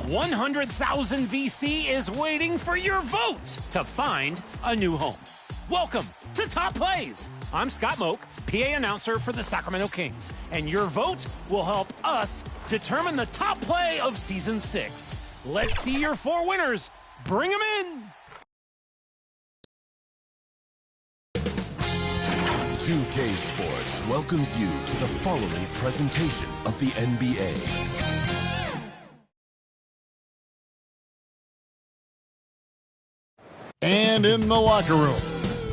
100,000 VC is waiting for your vote to find a new home. Welcome to Top Plays. I'm Scott Moak, PA announcer for the Sacramento Kings, and your vote will help us determine the top play of Season 6. Let's see your 4 winners. Bring them in. 2K Sports welcomes you to the following presentation of the NBA. And in the locker room,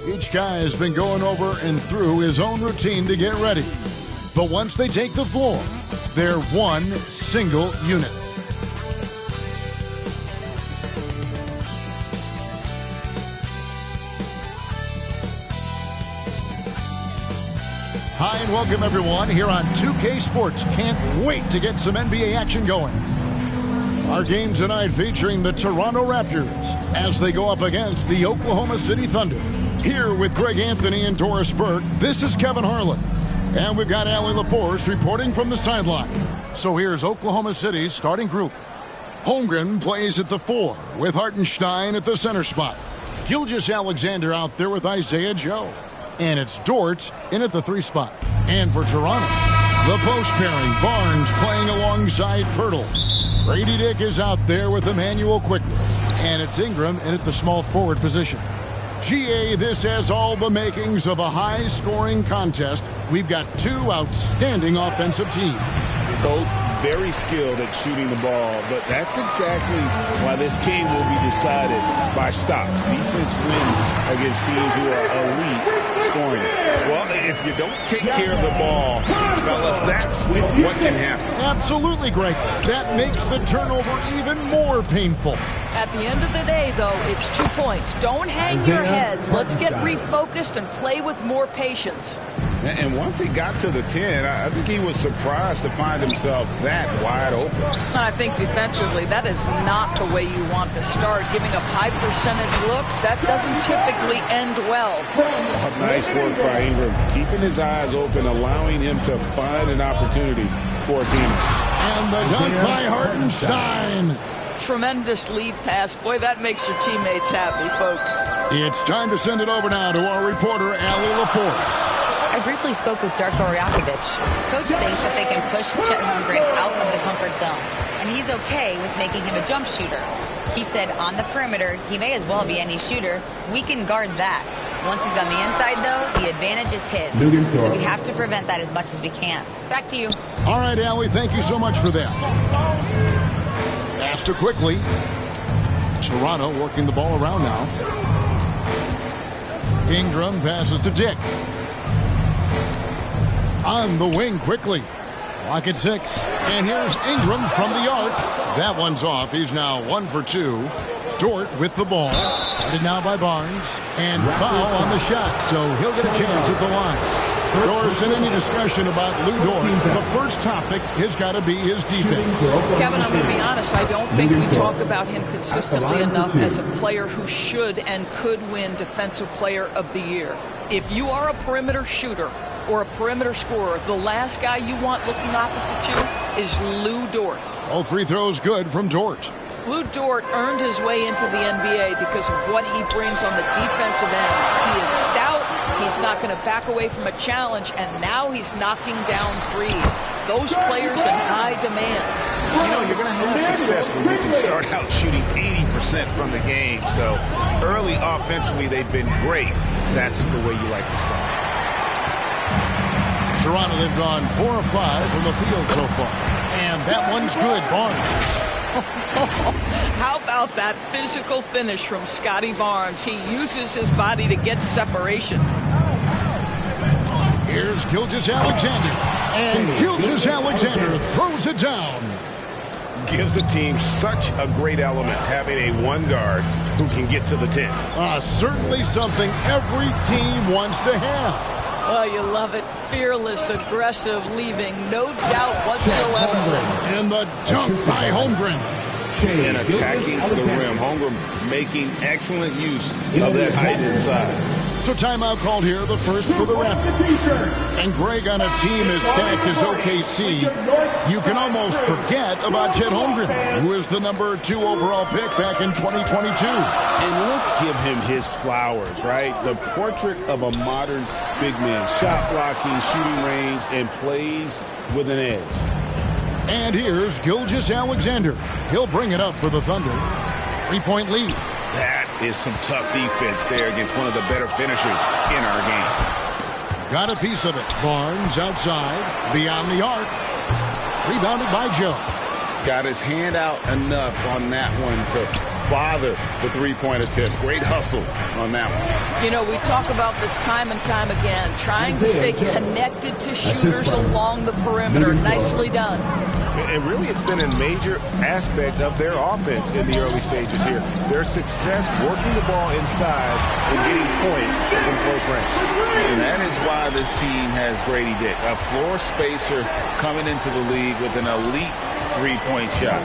each guy has been going over and through his own routine to get ready. But once they take the floor, they're one single unit. Hi and welcome everyone here on 2K Sports. Can't wait to get some NBA action going. Our game tonight featuring the Toronto Raptors as they go up against the Oklahoma City Thunder. Here with Greg Anthony and Doris Burke, this is Kevin Harlan. And we've got Allie LaForce reporting from the sideline. So here's Oklahoma City's starting group. Holmgren plays at the 4 with Hartenstein at the center spot. Gilgeous-Alexander out there with Isaiah Joe. And it's Dort in at the 3 spot. And for Toronto, the post pairing, Barnes playing alongside Pirtle. Grady Dick is out there with Emmanuel Quickly. And it's Ingram in at the small forward position. GA, this has all the makings of a high-scoring contest. We've got 2 outstanding offensive teams. Both very skilled at shooting the ball, but that's exactly why this game will be decided by stops. Defense wins against teams who are elite scoring. Well, if you don't take care of the ball, fellas, that's what can happen. Absolutely, Greg. That makes the turnover even more painful. At the end of the day, though, it's 2 points. Don't hang your heads. Let's get refocused and play with more patience. And once he got to the 10, I think he was surprised to find himself that wide open. I think defensively, that is not the way you want to start. Giving up high percentage looks, that doesn't typically end well. Nice work by Ingram, keeping his eyes open, allowing him to find an opportunity for a team. And the dunk by Hartenstein. Tremendous lead pass. Boy, that makes your teammates happy, folks. It's time to send it over now to our reporter, Allie LaForce. I briefly spoke with Darko Rajakovic. Coach thinks that they can push Chet Holmgren out of the comfort zones, and he's okay with making him a jump shooter. He said on the perimeter, he may as well be any shooter. We can guard that. Once he's on the inside, though, the advantage is his. So we have to prevent that as much as we can. Back to you. All right, Allie, thank you so much for that. Faster quickly. Toronto working the ball around now. Ingram passes to Dick. On the wing quickly. Clock at 6. And here's Ingram from the arc. That one's off. He's now 1 for 2. Dort with the ball. Headed now by Barnes. And foul on the shot, so he'll get a chance at the line. Doris, in any discussion about Lou Dort, the first topic has got to be his defense. Kevin, I'm going to be honest. I don't think we talk about him consistently enough as a player who should and could win Defensive Player of the Year. If you are a perimeter shooter or a perimeter scorer, the last guy you want looking opposite you is Lou Dort. All free throws good from Dort. Lou Dort earned his way into the NBA because of what he brings on the defensive end. He is stout, he's not going to back away from a challenge, and now he's knocking down threes. Those players in high demand. You know, you're going to have success when you can start out shooting 80% from the game. So early offensively, they've been great. That's the way you like to start. Toronto, they've gone 4 of 5 from the field so far. And that one's good, Barnes. How about that physical finish from Scotty Barnes? He uses his body to get separation. Here's Gilgeous-Alexander. And Gilgeous-Alexander throws it down. Gives the team such a great element, having a one guard who can get to the 10. Certainly something every team wants to have. Oh, you love it. Fearless, aggressive, leaving no doubt whatsoever. And the dunk by Holmgren. And attacking the rim. Holmgren making excellent use of that height inside. So timeout called here, the first for the Raptors. And Greg, on a team as stacked as OKC, you can almost forget about Chet Holmgren, who is the number 2 overall pick back in 2022. And let's give him his flowers, right? The portrait of a modern big man. Shot blocking, shooting range, and plays with an edge. And here's Gilgeous-Alexander. He'll bring it up for the Thunder. 3-point lead. That is some tough defense there against one of the better finishers in our game. Got a piece of it. Barnes outside, beyond the arc. Rebounded by Joe. Got his hand out enough on that one to bother the three-point attempt. Great hustle on that one. You know, we talk about this time and time again, trying to stay connected to shooters along the perimeter. Nicely done. And really, it's been a major aspect of their offense in the early stages here. Their success working the ball inside and getting points from close range. And that is why this team has Grady Dick, a floor spacer coming into the league with an elite three-point shot.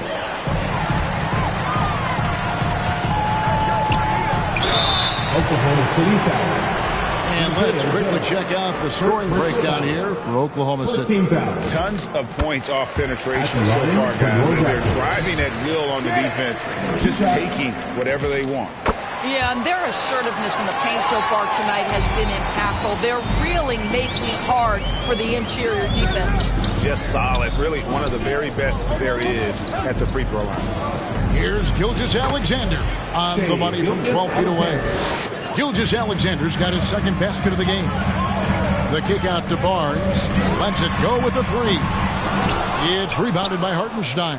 Oklahoma City foul. And let's quickly check out the scoring breakdown here for Oklahoma City. Tons of points off penetration so far, guys. They're driving at will on the defense, just taking whatever they want. Yeah, and their assertiveness in the paint so far tonight has been impactful. They're really making it hard for the interior defense. Just solid. Really one of the very best there is at the free throw line. Here's Gilgeous-Alexander on the money from 12 feet away. Gilgeous-Alexander's got his second basket of the game. The kick out to Barnes. Lets it go with a three. It's rebounded by Hartenstein.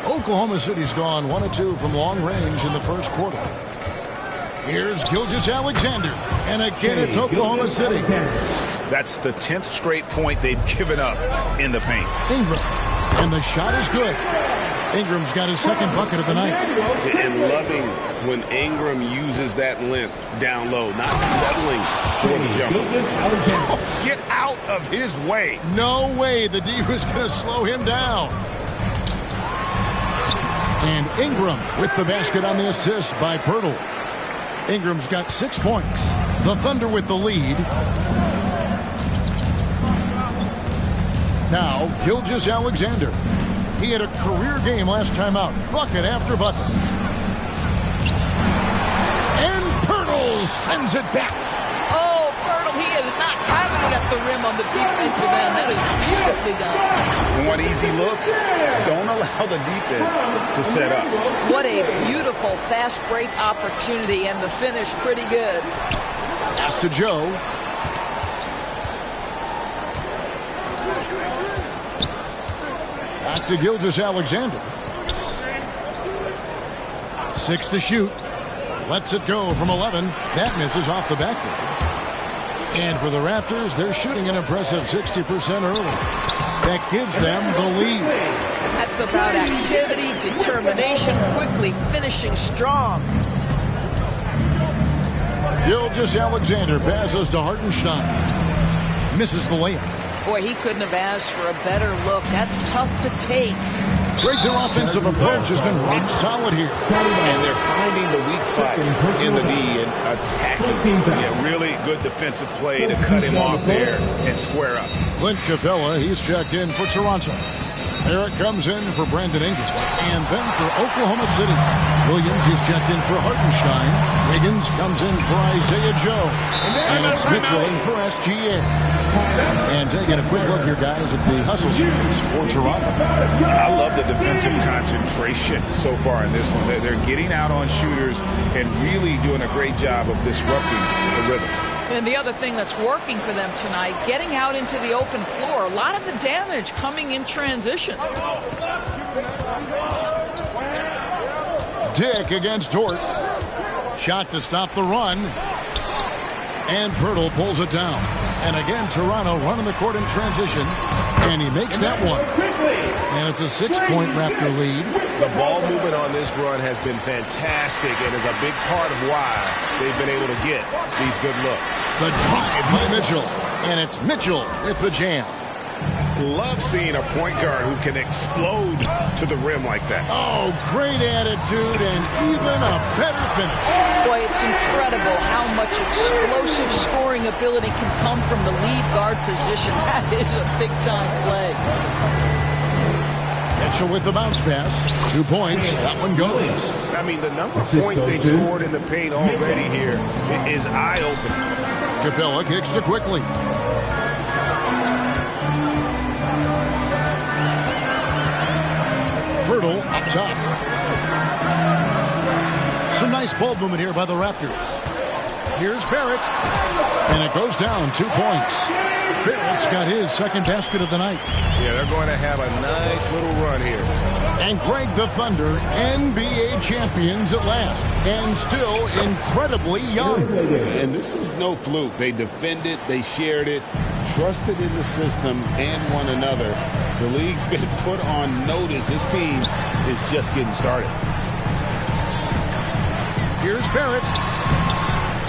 Oklahoma City's gone 1 of 2 from long range in the first quarter. Here's Gilgeous-Alexander. And again, it's Oklahoma City. That's the 10th straight point they've given up in the paint. Ingram. And the shot is good. Ingram's got his second bucket of the night. And loving when Ingram uses that length down low, not settling for the jumper. Oh, get out of his way. No way the D was going to slow him down. And Ingram with the basket on the assist by Pirtle. Ingram's got 6 points. The Thunder with the lead. Now, Gilgeous-Alexander. He had a career game last time out. Bucket after bucket. And Pirtle sends it back. Oh, Pirtle, he is not having it at the rim on the defensive end. That is beautifully done. Want easy looks? Don't allow the defense to set up. What a beautiful fast break opportunity, and the finish pretty good. Pass to Joe. Back to Gilgeous-Alexander. 6 to shoot. Lets it go from 11. That misses off the backboard. And for the Raptors, they're shooting an impressive 60% early. That gives them the lead. That's about activity, determination, quickly finishing strong. Gilgeous-Alexander passes to Hartenstein. Misses the layup. Boy, he couldn't have asked for a better look. That's tough to take. Greg, their offensive approach has been rock solid here. And they're finding the weak spots in the D and attacking. Yeah, really good defensive play to cut him off there and square up. Clint Capella, he's checked in for Toronto. Eric comes in for Brandon Ingram. And then for Oklahoma City. Williams, he's checked in for Hartenstein. Wiggins comes in for Isaiah Joe. And it's Mitchell in for SGA. And taking a quick look here, guys, at the hustle series for Toronto. I love the defensive concentration so far in this one. They're getting out on shooters and really doing a great job of disrupting the rhythm. And the other thing that's working for them tonight, getting out into the open floor. A lot of the damage coming in transition. Dick against Dort. Shot to stop the run. And Pirtle pulls it down. And again, Toronto running the court in transition. And he makes that one. And it's a 6-point Raptor lead. The ball movement on this run has been fantastic and is a big part of why they've been able to get these good looks. The drive by Mitchell. And it's Mitchell with the jam. Love seeing a point guard who can explode to the rim like that. Oh, great attitude and even a better finish. Boy, it's incredible how much explosive scoring ability can come from the lead guard position. That is a big-time play. Mitchell with the bounce pass. 2 points. That one goes. I mean, the number of points they've scored in the paint already here is eye-opening. Capella kicks to quickly. Hurdle up top. Some nice ball movement here by the Raptors. Here's Barrett. And it goes down. 2 points. Barrett's got his second basket of the night. Yeah, they're going to have a nice little run here. And Greg, the Thunder, NBA champions at last. And still incredibly young. And this is no fluke. They defended, they shared it, trusted in the system and one another. The league's been put on notice. This team is just getting started. Here's Barrett.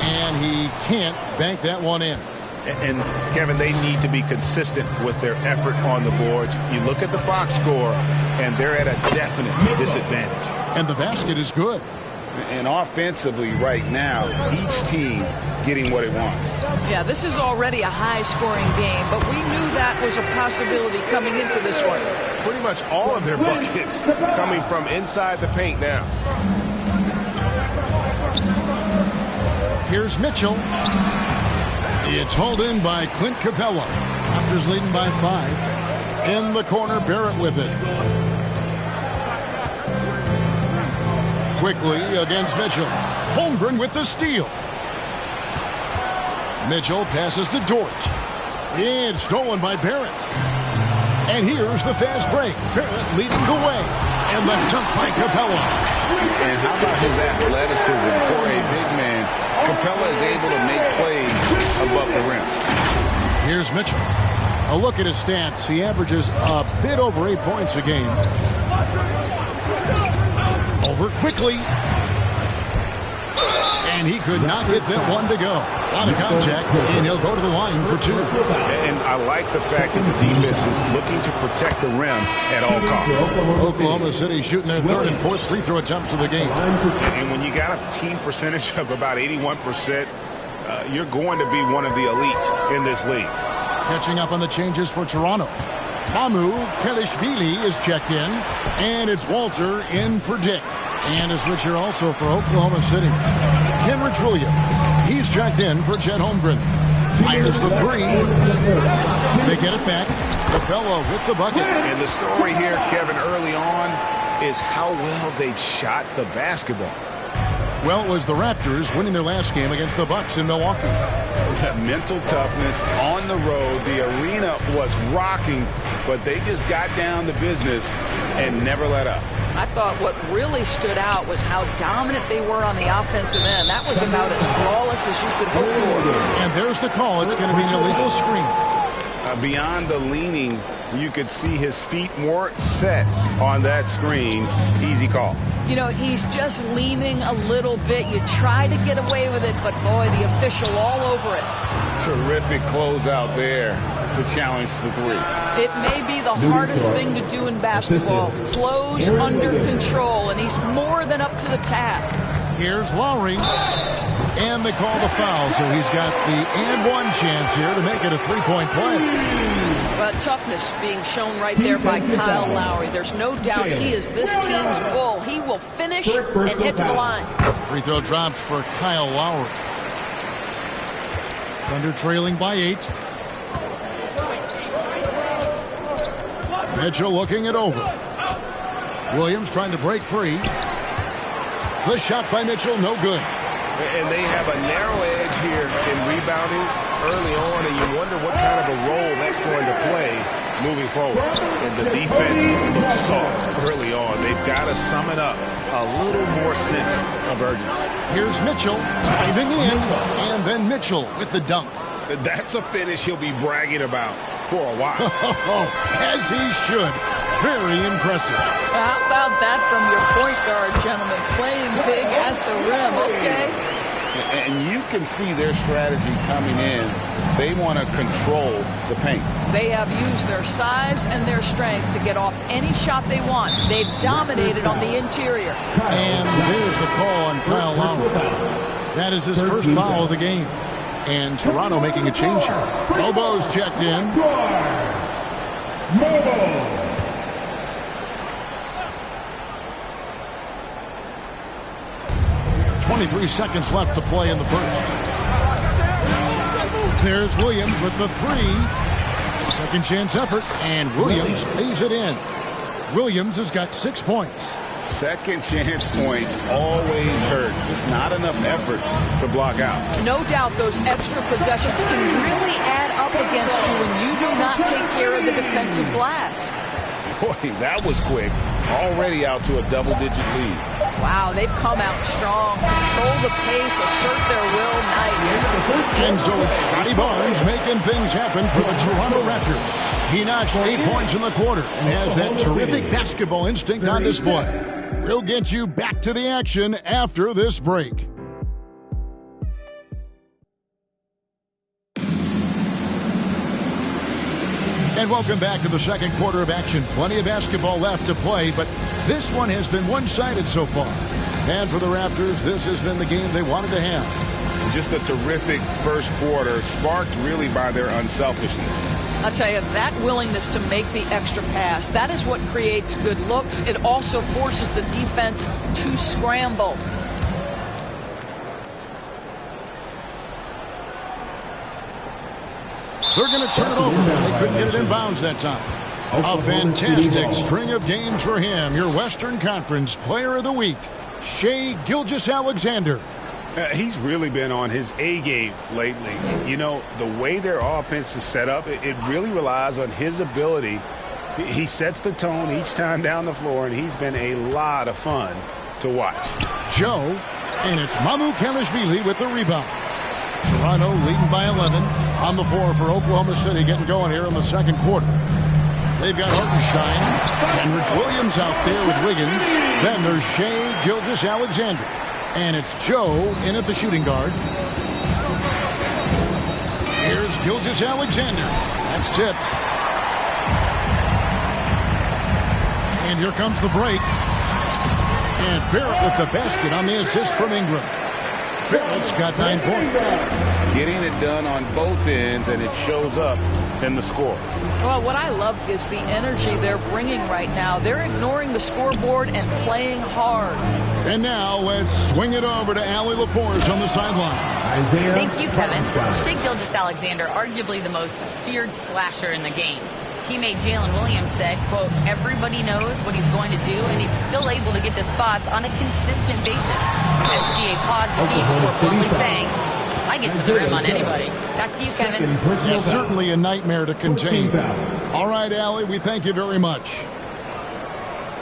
And he can't bank that one in. And, Kevin, they need to be consistent with their effort on the boards. You look at the box score, and they're at a definite disadvantage. And the basket is good. And offensively right now, each team getting what it wants. Yeah, this is already a high-scoring game, but we knew that was a possibility coming into this one. Pretty much all of their buckets coming from inside the paint now. Here's Mitchell. It's hauled in by Clint Capella. Raptors leading by 5. In the corner, Barrett with it. Quickly against Mitchell. Holmgren with the steal. Mitchell passes to Dort. It's stolen by Barrett. And here's the fast break. Barrett leading the way. And the dunk by Capella. And how about his athleticism for a big man? Capella is able to make plays above the rim. Here's Mitchell. A look at his stats. He averages a bit over 8 points a game. Over quickly. And he could not get that one to go. Out of contact, and he'll go to the line for 2. And I like the fact that the defense is looking to protect the rim at all costs. Oklahoma City shooting their 3rd and 4th free throw attempts of the game. And when you got a team percentage of about 81%, you're going to be one of the elites in this league. Catching up on the changes for Toronto. Mamu Kelishvili is checked in, and it's Walter in for Dick. And a switcher also for Oklahoma City. Kenrich Williams. He's checked in for Chet Holmgren. Fires the 3. They get it back. Capella with the bucket. And the story here, Kevin, early on is how well they've shot the basketball. Well, it was the Raptors winning their last game against the Bucks in Milwaukee. Mental toughness on the road. The arena was rocking, but they just got down to business and never let up. I thought what really stood out was how dominant they were on the offensive end. That was about as flawless as you could hope for. And there's the call. It's going to be an illegal screen. Beyond the leaning, you could see his feet more set on that screen. Easy call. You know, he's just leaning a little bit. You try to get away with it, but boy, the official all over it. Terrific closeout there to challenge the 3. It may be the hardest thing to do in basketball. Close under control, and he's more than up to the task. Here's Lowry. And they call the foul, so he's got the and one chance here to make it a 3-point play. Well, toughness being shown right there by Kyle Lowry. There's no doubt he is this team's bull. He will finish and hit to the line. Free throw dropped for Kyle Lowry. Thunder trailing by 8. Mitchell looking it over. Williams trying to break free. The shot by Mitchell, no good. And they have a narrow edge here in rebounding early on, and you wonder what kind of a role that's going to play moving forward. And the defense looks soft early on. They've got to sum it up a little more sense of urgency. Here's Mitchell diving in, and then Mitchell with the dunk. That's a finish he'll be bragging about for a while. As he should. Very impressive. How about that from your point guard, gentlemen? Playing big at the rim, okay? And you can see their strategy coming in. They want to control the paint. They have used their size and their strength to get off any shot they want. They've dominated on the interior. And there's the call on Kyle Lowry. That is his first foul of the game. And Toronto making a change here. Bobo's checked in. 23 seconds left to play in the first. There's Williams with the three. Second chance effort, and Williams lays it in. Williams has got 6 points. Second chance points always hurt. There's not enough effort to block out. No doubt those extra possessions can really add up against you when you do not take care of the defensive glass. Boy, that was quick. Already out to a double-digit lead. Wow, they've come out strong. Control the pace, assert their will. Nice. And so it's Scotty Barnes making things happen for the Toronto Raptors. He notched 8 points in the quarter and has that terrific basketball instinct on display. We'll get you back to the action after this break. And welcome back to the second quarter of action. Plenty of basketball left to play, but this one has been one-sided so far. And for the Raptors, this has been the game they wanted to have. Just a terrific first quarter, sparked really by their unselfishness. I'll tell you, that willingness to make the extra pass, that is what creates good looks. It also forces the defense to scramble. They're going to turn it over. They couldn't get it in bounds that time. A fantastic string of games for him. Your Western Conference Player of the Week, Shai Gilgeous-Alexander. He's really been on his A game lately. You know, the way their offense is set up, it really relies on his ability. He sets the tone each time down the floor, and he's been a lot of fun to watch. Joe, and it's Mamukelashvili with the rebound. Toronto leading by 11 on the floor for Oklahoma City, getting going here in the second quarter. They've got Hartenstein, Henrich Williams out there with Wiggins. Then there's Shai Gilgeous-Alexander. And it's Joe in at the shooting guard. Here's Gilgeous-Alexander. That's tipped. And here comes the break. And Barrett with the basket on the assist from Ingram. Barrett's got 9 points. Getting it done on both ends, and it shows up in the score. Well, what I love is the energy they're bringing right now. They're ignoring the scoreboard and playing hard. And now let's swing it over to Allie LaForce on the sideline. Thank you, Kevin. Shai Gilgeous-Alexander, arguably the most feared slasher in the game. Teammate Jalen Williams said, quote, everybody knows what he's going to do, and he's still able to get to spots on a consistent basis. SGA paused a beat before bluntly saying, I get to the rim on anybody. Back to you, Kevin. It's certainly a nightmare to contain. All right, Allie, we thank you very much.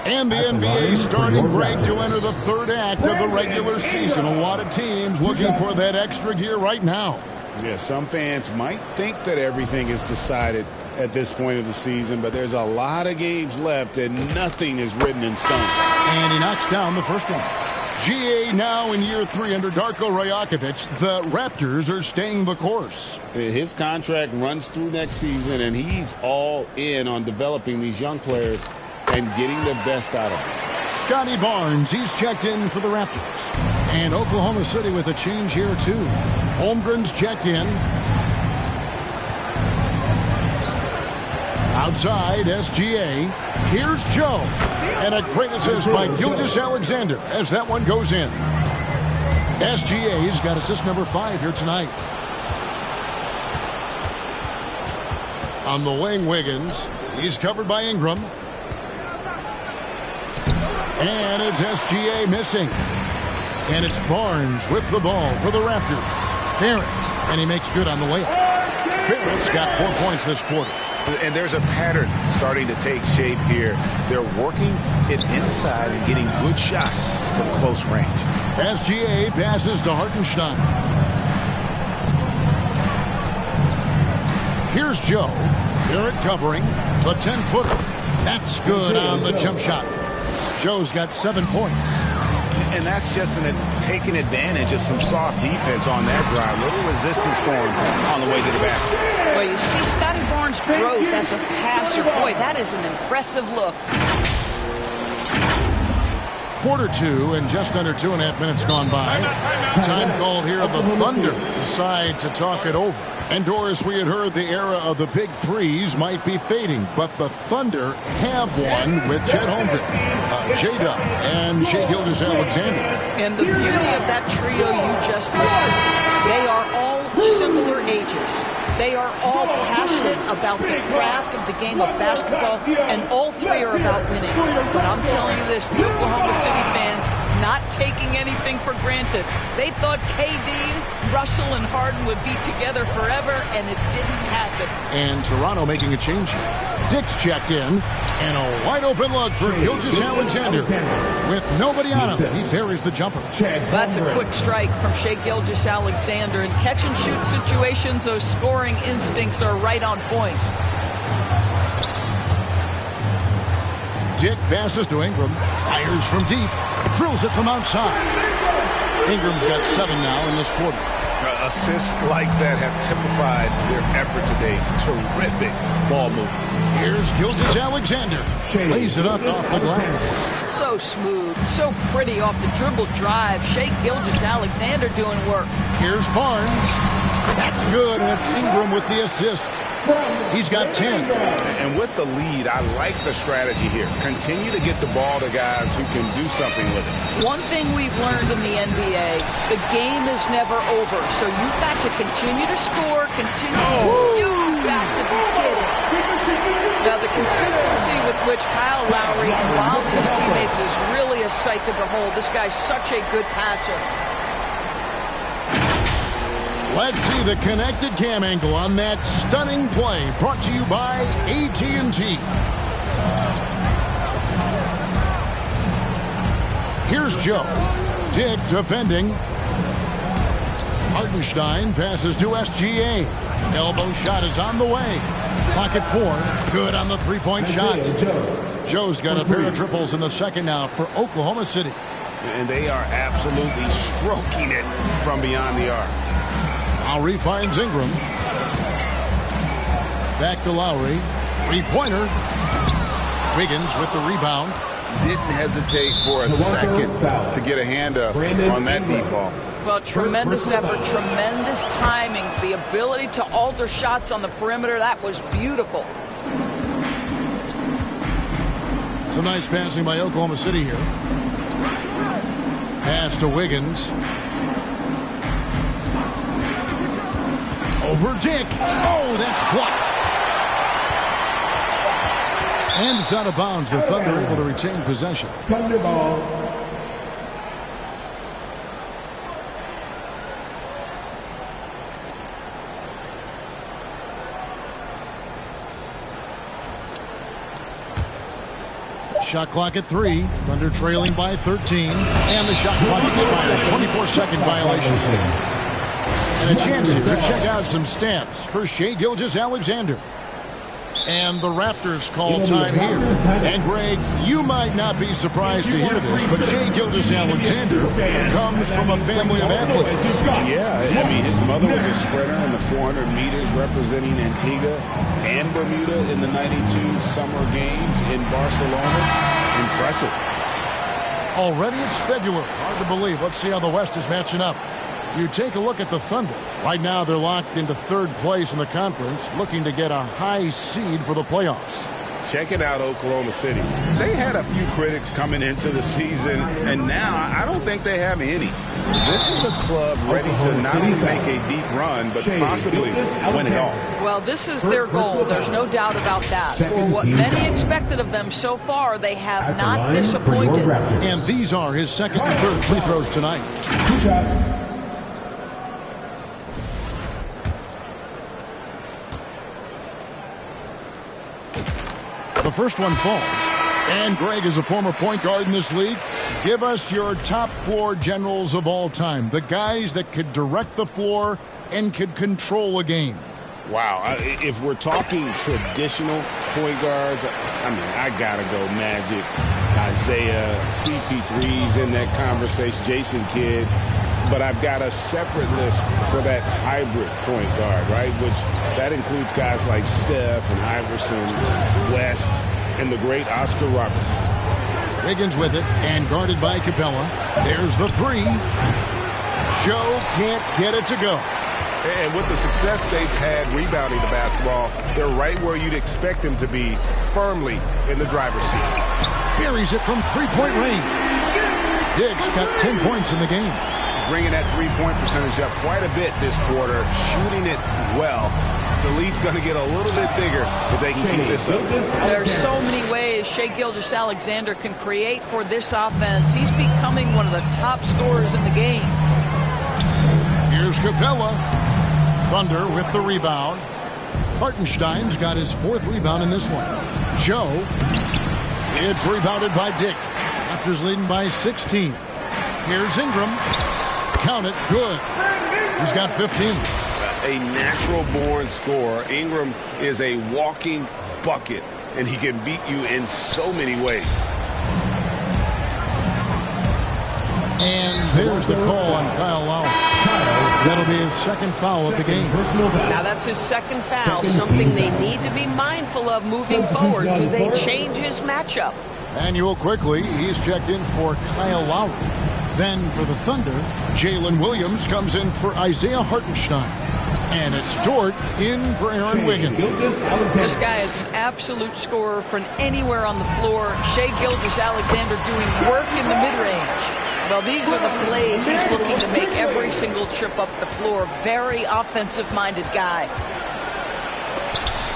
And the NBA starting break to enter the third act of the regular season. A lot of teams looking for that extra gear right now. Yeah, some fans might think that everything is decided at this point of the season, but there's a lot of games left and nothing is written in stone. And he knocks down the first one. GA now in year 3 under Darko Rajakovic. The Raptors are staying the course. His contract runs through next season, and he's all in on developing these young players and getting the best out of them. Scotty Barnes, he's checked in for the Raptors. And Oklahoma City with a change here, too. Holmgren's checked in. Outside, SGA. Here's Joe. And a great assist by Gilgeous-Alexander as that one goes in. SGA's got assist number 5 here tonight. On the wing, Wiggins. He's covered by Ingram. And it's SGA missing. And it's Barnes with the ball for the Raptors. Barrett, and he makes good on the layup. Barrett's got 4 points this quarter. And there's a pattern starting to take shape here. They're working it inside and getting good shots from close range. SGA passes to Hartenstein. Here's Joe. Barrett covering the 10-footer. That's good on the jump shot. Joe's got 7 points. And that's just taking advantage of some soft defense on that drive. Little resistance for him on the way to the basket. Well, you see Scotty Barnes' growth as a passer. Boy, that is an impressive look. Quarter two and just under 2.5 minutes gone by. Time called here. The Thunder decide to talk it over. And Doris, we had heard the era of the big threes might be fading, but the Thunder have one with Chet Holmgren, J-Dub, and Shai Gilgeous-Alexander. And the beauty of that trio you just listed, they are all similar ages. They are all passionate about the craft of the game of basketball, and all three are about winning. But I'm telling you this, the Oklahoma City fans not taking anything for granted. They thought KD, Russell, and Harden would be together forever, and it didn't happen. And Toronto making a change here. Dick's checked in, and a wide-open look for Gilgeous-Alexander. With nobody on him, he buries the jumper. That's a quick strike from Shai Gilgeous-Alexander. In catch-and-shoot situations, those scoring instincts are right on point. Dick passes to Ingram, fires from deep, drills it from outside. Ingram's got 7 now in this quarter. Assists like that have typified their effort today. Terrific ball movement. Here's Gilgeous-Alexander. Lays it up off the glass. So smooth, so pretty off the dribble drive. Shai Gilgeous-Alexander doing work. Here's Barnes. That's good, and it's Ingram with the assist. He's got 10. And with the lead, I like the strategy here. Continue to get the ball to guys who can do something with it. One thing we've learned in the NBA, the game is never over. So you've got to continue to score, You've got to be kidding. Now, the consistency with which Kyle Lowry involves his teammates is really a sight to behold. This guy's such a good passer. Let's see the connected cam angle on that stunning play, brought to you by AT&T. Here's Joe. Dick defending. Hartenstein passes to SGA. Elbow shot is on the way. Clock at 4. Good on the three-point shot. Joe's got a pair of triples in the second now for Oklahoma City. And they are absolutely stroking it from beyond the arc. Lowry finds Ingram. Back to Lowry. Three-pointer. Wiggins with the rebound. Didn't hesitate for a second to get a hand up on that deep ball. Well, tremendous effort, tremendous timing. The ability to alter shots on the perimeter, that was beautiful. Some nice passing by Oklahoma City here. Pass to Wiggins. Over Dick. Oh, that's blocked. And it's out of bounds. The Thunder able to retain possession. Thunder ball. Shot clock at 3. Thunder trailing by 13. And the shot clock expires. 24-second violation. And a chance here to check out some stats for Shai Gilgeous-Alexander. And the Raptors call time here. And Greg, you might not be surprised to hear this, but Shai Gilgeous-Alexander comes from a family of athletes. Yeah, I mean, his mother was a sprinter in the 400 meters representing Antigua and Bermuda in the 92 Summer Games in Barcelona. Impressive. Already it's February. Hard to believe. Let's see how the West is matching up. You take a look at the Thunder. Right now they're locked into 3rd place in the conference, looking to get a high seed for the playoffs. Checking out Oklahoma City. They had a few critics coming into the season, and now I don't think they have any. This is a club ready to not only make a deep run, but possibly win it all. Well, this is their goal. There's no doubt about that. For what many expected of them so far, they have not disappointed. And these are his second and third free throws tonight. 2 shots. The first one falls. And Greg is a former point guard in this league. Give us your top 4 generals of all time. The guys that could direct the floor and could control a game. Wow. If we're talking traditional point guards, I mean, I got to go Magic, Isaiah, CP3's in that conversation, Jason Kidd. But I've got a separate list for that hybrid point guard, right? Which that includes guys like Steph and Iverson, West, and the great Oscar Robertson. Wiggins with it and guarded by Capella. There's the three. Joe can't get it to go. And with the success they've had rebounding the basketball, they're right where you'd expect them to be, firmly in the driver's seat. Buries it from three-point range. Diggs got 10 points in the game. Bringing that three-point percentage up quite a bit this quarter, shooting it well. The lead's going to get a little bit bigger if they can keep this up. There's so many ways Shai Gilgeous-Alexander can create for this offense. He's becoming one of the top scorers in the game. Here's Capella. Thunder with the rebound. Hartenstein's got his fourth rebound in this one. Joe. It's rebounded by Dick. Raptors leading by 16. Here's Ingram. Count it. Good. He's got 15. A natural-born scorer. Ingram is a walking bucket, and he can beat you in so many ways. And there's the call on Kyle Lowry. That'll be his second foul of the game. Now that's his second foul, something they need to be mindful of moving forward. Do they change his matchup? Manuel quickly, he's checked in for Kyle Lowry. Then for the Thunder, Jalen Williams comes in for Isaiah Hartenstein. And it's Dort in for Aaron Wiggins. This guy is an absolute scorer from anywhere on the floor. Shai Gilgeous-Alexander doing work in the mid-range. Well, these are the plays he's looking to make every single trip up the floor. Very offensive-minded guy.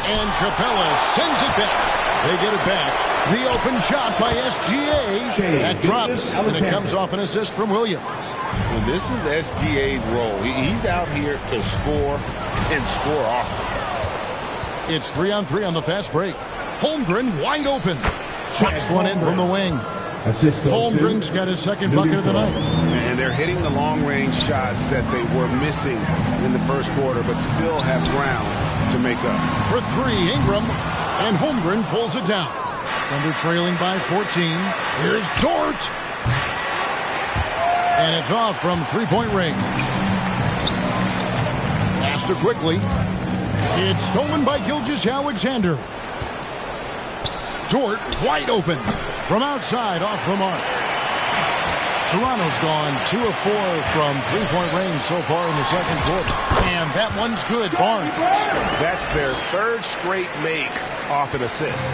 And Capella sends it back. They get it back. The open shot by SGA. That drops, and it comes off an assist from Williams. And this is SGA's role. He's out here to score and score often. It's 3-on-3 on the fast break. Holmgren wide open. Chops one in from the wing. Holmgren's got his second bucket of the night. And they're hitting the long-range shots that they were missing in the first quarter, but still have ground to make up. For three, Ingram, and Holmgren pulls it down. Thunder trailing by 14. Here's Dort. And it's off from three-point range. Master quickly. It's stolen by Gilgeous-Alexander. Dort wide open. From outside, off the mark. Toronto's gone 2 of 4 from three-point range so far in the second quarter. And that one's good, Barnes. That's their third straight make off an assist.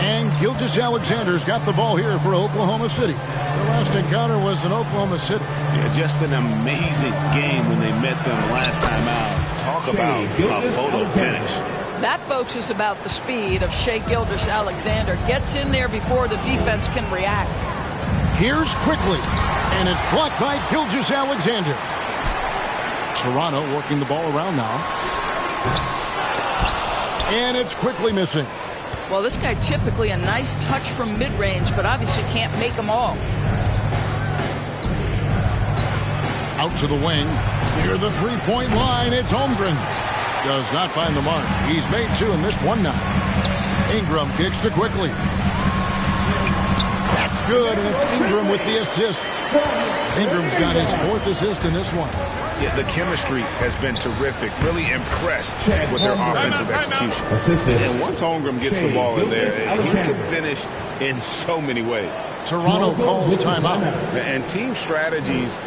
And Gilgeous-Alexander's got the ball here for Oklahoma City. Their last encounter was in Oklahoma City. Yeah, just an amazing game when they met them last time out. Talk about a photo finish. That, folks, is about the speed of Shai Gilgeous-Alexander. Gets in there before the defense can react. Here's quickly, and it's blocked by Gilgeous-Alexander. Toronto working the ball around now. And it's quickly missing. Well, this guy typically a nice touch from mid-range, but obviously can't make them all. Out to the wing. Near the three-point line, it's Holmgren. Does not find the mark. He's made 2 and missed 1 now. Ingram kicks to quickly. That's good, and it's Ingram with the assist. Ingram's got his 4th assist in this one. Yeah, the chemistry has been terrific. Really impressed with their offensive execution. And once Holmgren gets the ball in there, he can finish in so many ways. Toronto calls timeout. And team strategies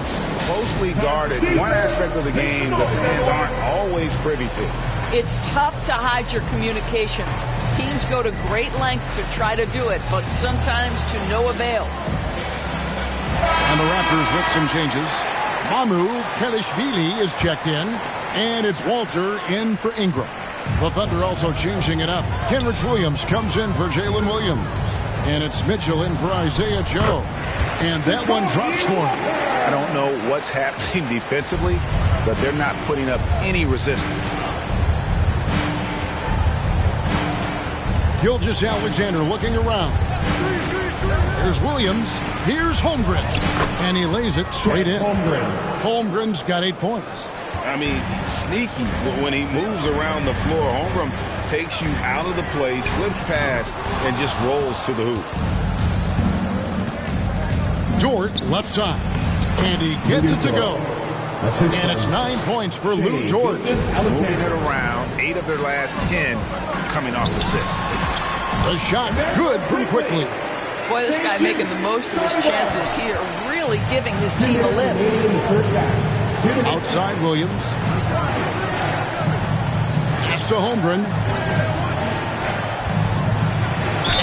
closely guarded. One aspect of the game the fans aren't always privy to. It's tough to hide your communications. Teams go to great lengths to try to do it, but sometimes to no avail. And the Raptors with some changes. Mamu Kelishvili is checked in, and it's Walter in for Ingram. The Thunder also changing it up. Kenrich Williams comes in for Jalen Williams. And it's Mitchell in for Isaiah Joe. And that one drops for him. I don't know what's happening defensively, but they're not putting up any resistance. Gilgeous-Alexander looking around. Here's Williams. Here's Holmgren. And he lays it straight in. Holmgren's got 8 points. I mean, sneaky when he moves around the floor. Holmgren takes you out of the play, slips past, and just rolls to the hoop. Dort left side, and he gets it to go. And it's 9 points for Lou Dort. Moving it around, 8 of their last 10 coming off assists. The shot's good from quickly. Boy, this guy making the most of his chances here, really giving his team a lift. Outside Williams. Pass to Holmgren.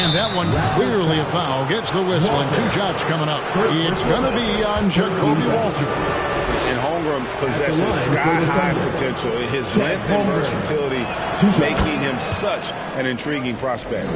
And that one clearly a foul. Gets the whistle, and 2 shots coming up. It's going to be on Jacoby Walter. And Holmgren possesses sky-high potential. His length and versatility making him such an intriguing prospect.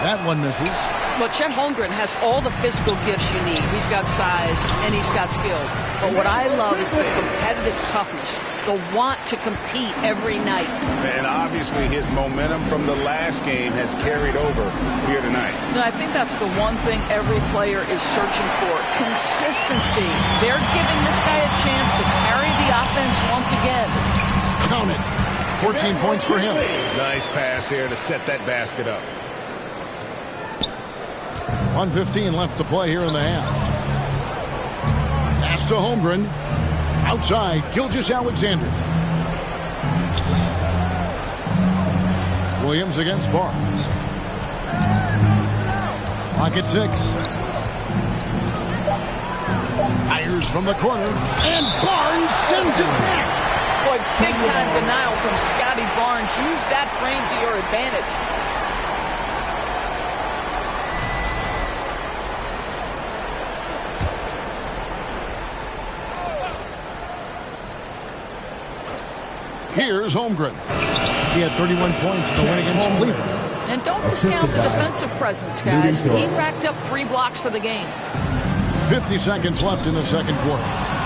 That one misses. But Chet Holmgren has all the physical gifts you need. He's got size and he's got skill. But what I love is the competitive toughness, the want to compete every night. And obviously his momentum from the last game has carried over here tonight. And I think that's the one thing every player is searching for, consistency. They're giving this guy a chance to carry the offense once again. Count it. 14 points for him. Nice pass here to set that basket up. 1:15 left to play here in the half. Pass to Holmgren. Outside, Gilgeous-Alexander. Williams against Barnes. Clock at 6. Fires from the corner. And Barnes sends it back. Boy, big-time denial from Scotty Barnes. Use that frame to your advantage. Here's Holmgren. He had 31 points in the win against Cleveland. And don't discount the defensive presence, guys. He racked up 3 blocks for the game. 50 seconds left in the second quarter.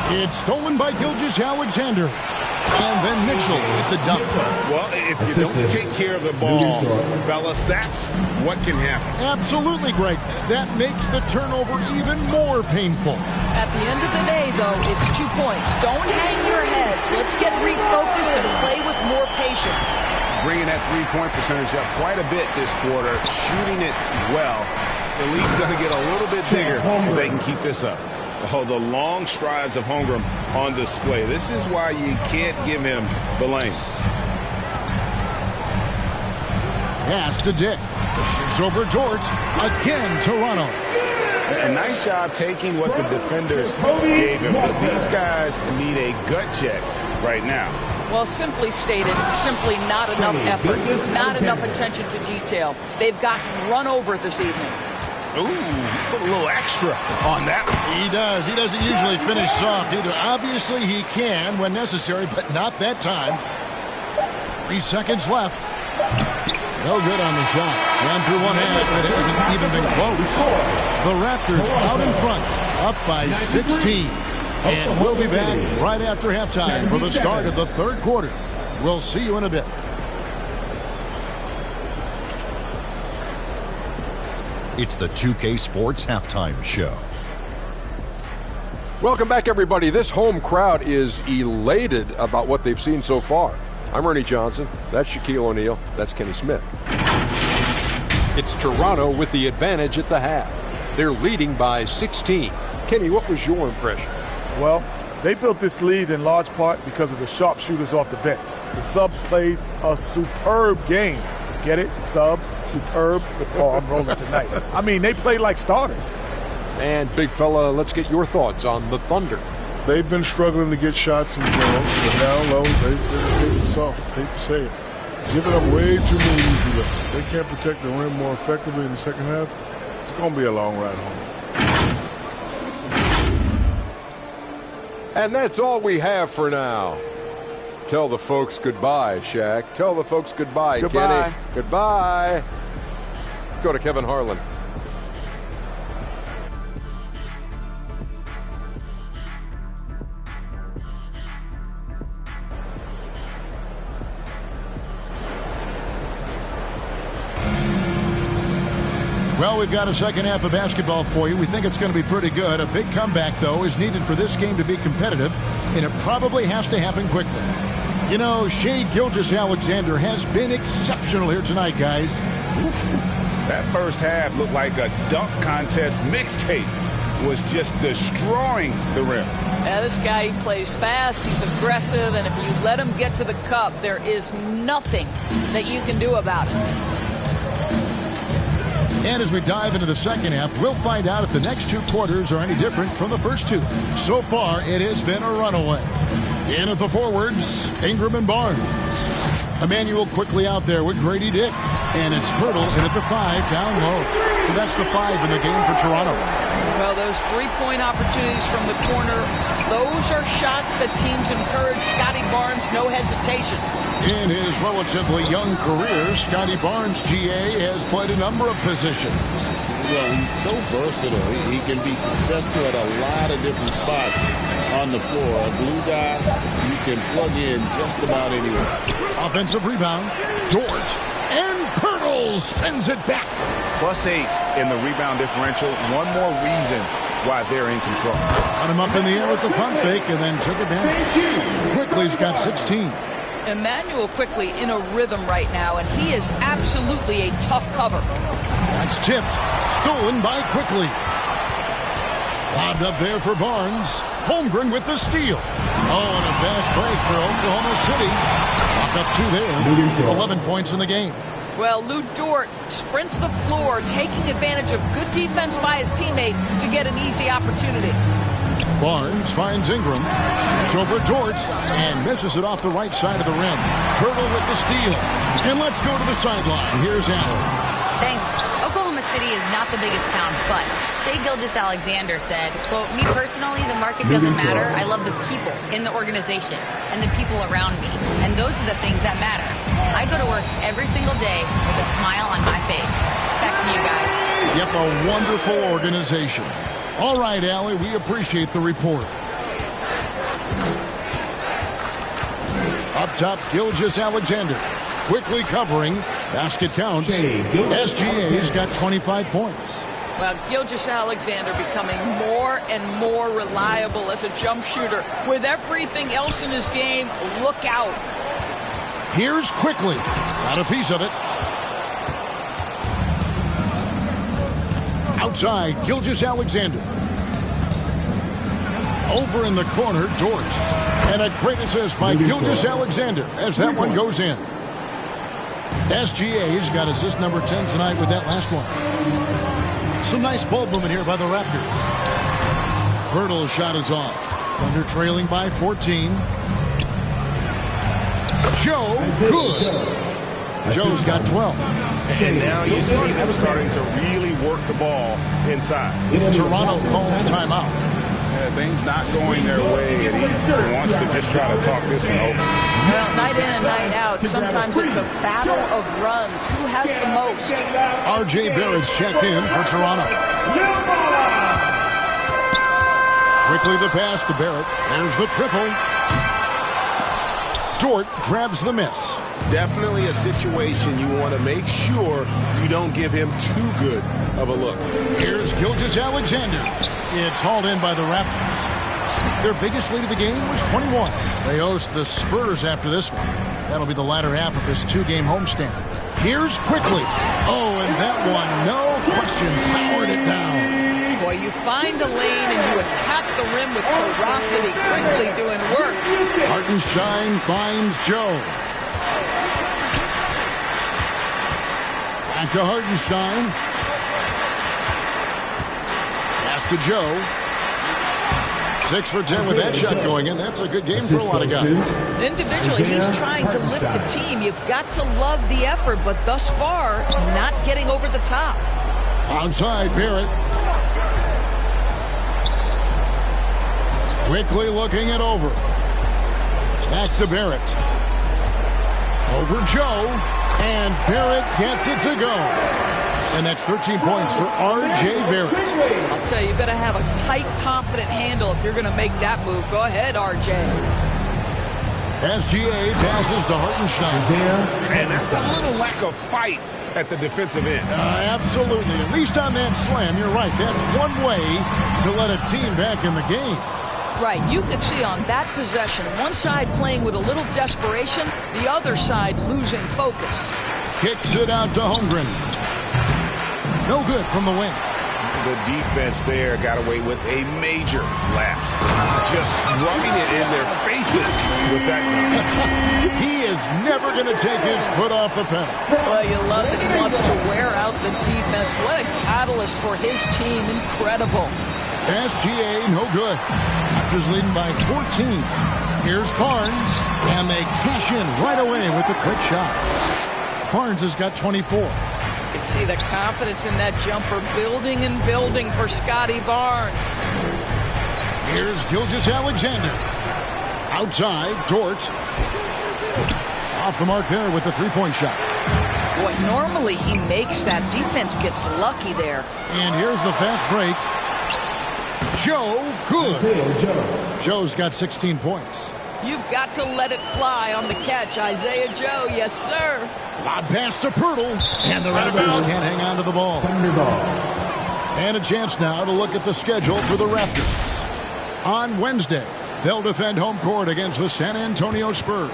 It's stolen by Gilgeous-Alexander. And then Mitchell with the dunk. Well, if you don't take care of the ball, fellas, that's what can happen. Absolutely, Greg. That makes the turnover even more painful. At the end of the day, though, it's 2 points. Don't hang your heads. Let's get refocused and play with more patience. Bringing that three-point percentage up quite a bit this quarter, shooting it well. The lead's going to get a little bit bigger if they can keep this up. Oh, the long strides of Holmgren on display. This is why you can't give him the lane. Pass to Dick. Shoots over Dort. Again, Toronto. A nice job taking what the defenders gave him. But these guys need a gut check right now. Well, simply stated, simply not enough effort, not enough attention to detail. They've gotten run over this evening. Ooh, put a little extra on that one. He does. He doesn't usually finish soft either. Obviously, he can when necessary, but not that time. 3 seconds left. No good on the shot. Gone through one half. It hasn't even been close. The Raptors out in front, up by 16. And we'll be back right after halftime for the start of the third quarter. We'll see you in a bit. It's the 2K Sports Halftime Show. Welcome back, everybody. This home crowd is elated about what they've seen so far. I'm Ernie Johnson. That's Shaquille O'Neal. That's Kenny Smith. It's Toronto with the advantage at the half. They're leading by 16. Kenny, what was your impression? Well, they built this lead in large part because of the sharpshooters off the bench. The subs played a superb game. Get it? Sub, superb. Oh, I'm rolling tonight. I mean, they played like starters. And, big fella, let's get your thoughts on the Thunder. They've been struggling to get shots in general, but down low, they've been soft. Hate to say it. Giving up way too many easy looks. They can't protect the rim more effectively in the second half. It's going to be a long ride home. And that's all we have for now. Tell the folks goodbye, Shaq. Tell the folks goodbye, Goodbye. Kenny. Goodbye. Go to Kevin Harlan. Well, we've got a second half of basketball for you. We think it's going to be pretty good. A big comeback, though, is needed for this game to be competitive, and it probably has to happen quickly. You know, Shai Gilgeous-Alexander has been exceptional here tonight, guys. That first half looked like a dunk contest mixtape. Was just destroying the rim. Yeah, this guy, he plays fast, he's aggressive, and if you let him get to the cup, there is nothing that you can do about it. And as we dive into the second half, we'll find out if the next two quarters are any different from the first two. So far, it has been a runaway. In at the forwards, Ingram and Barnes. Emmanuel quickly out there with Grady Dick. And it's Pirtle in at the 5 down low. So that's the 5 in the game for Toronto. Well, those three-point opportunities from the corner, those are shots that teams encourage Scotty Barnes, no hesitation. In his relatively young career, Scotty Barnes, GA, has played a number of positions. Well, he's so versatile. He can be successful at a lot of different spots on the floor. A blue guy, you can plug in just about anywhere. Offensive rebound, Dort, and Pirtle sends it back. +8 in the rebound differential. One more reason why they're in control. Got him up in the air with the pump fake and then took advantage. Quickly's got 16. Emmanuel Quickly in a rhythm right now, and he is absolutely a tough cover. That's tipped. Stolen by Quickly. Lobbed up there for Barnes. Holmgren with the steal. Oh, and a fast break for Oklahoma City. Chalk up 2 there. 11 points in the game. Well, Lou Dort sprints the floor, taking advantage of good defense by his teammate to get an easy opportunity. Barnes finds Ingram, shoots over Dort, and misses it off the right side of the rim. Pirtle with the steal. And let's go to the sideline. Here's Allen. Thanks. Oklahoma City is not the biggest town, but Shai Gilgeous-Alexander said, quote, "Me personally, the market doesn't matter. I love the people in the organization and the people around me. And those are the things that matter. I go to work every single day with a smile on my face." Back to you guys. Yep, a wonderful organization. All right, Allie, we appreciate the report. Up top, Gilgeous-Alexander. Quickly covering. Basket counts. SGA's got 25 points. Well, Gilgeous-Alexander becoming more and more reliable as a jump shooter. With everything else in his game, look out. Here's Quickly. Got a piece of it. Outside, Gilgeous-Alexander. Over in the corner, Dort. And a great assist by Gilgeous-Alexander as that one goes in. SGA's got assist number 10 tonight with that last one. Some nice ball movement here by the Raptors. Pirtle's shot is off. Thunder trailing by 14. Joe, good. Joe's got 12. And now you see them starting to really work the ball inside. Toronto calls timeout. Things not going their way, and he wants to just try to talk this one over. Well, night in and night out, sometimes it's a battle of runs. Who has the most? R.J. Barrett's checked in for Toronto. Quickly the pass to Barrett. There's the triple. Dort grabs the miss. Definitely a situation you want to make sure you don't give him too good of a look. Here's Gilgeous-Alexander. It's hauled in by the Raptors. Their biggest lead of the game was 21. They host the Spurs after this one. That'll be the latter half of this 2-game homestand. Here's Quickly. Oh, and that one, no question, powered it down. Boy, you find a lane and you attack the rim with ferocity. Quickly doing work. Hartenstein finds Joe. Back to Hartenstein. Pass to Joe. 6 for 10 with that shot going in. That's a good game for a lot of guys. Individually, he's trying to lift the team. You've got to love the effort, but thus far, not getting over the top. Outside, Barrett. Quickly looking it over. Back to Barrett. Over Joe. And Barrett gets it to go. And that's 13 points for R.J. Barrett. I'll tell you, you better have a tight, confident handle if you're going to make that move. Go ahead, R.J. SGA passes to Hartenstein. And that's a little lack of fight at the defensive end. Absolutely. At least on that slam, you're right. That's one way to let a team back in the game. Right. You could see on that possession, one side playing with a little desperation, the other side losing focus. Kicks it out to Holmgren. No good from the wing. The defense there got away with a major lapse. Just rubbing it in their faces with that one. He is never going to take his foot off the pedal. Well, you love that he wants to wear out the defense. What a catalyst for his team. Incredible. SGA, no good. Raptors leading by 14. Here's Barnes, and they cash in right away with the quick shot. Barnes has got 24. You can see the confidence in that jumper building and building for Scotty Barnes. Here's Gilgeous-Alexander. Outside, Dort. Off the mark there with the three-point shot. Boy, normally he makes that. Defense gets lucky there. And here's the fast break. Joe, good. Joe's got 16 points. You've got to let it fly on the catch, Isaiah Joe. Yes, sir. Lob pass to Pirtle, and the Raptors can't hang on to the ball. And a chance now to look at the schedule for the Raptors. On Wednesday, they'll defend home court against the San Antonio Spurs.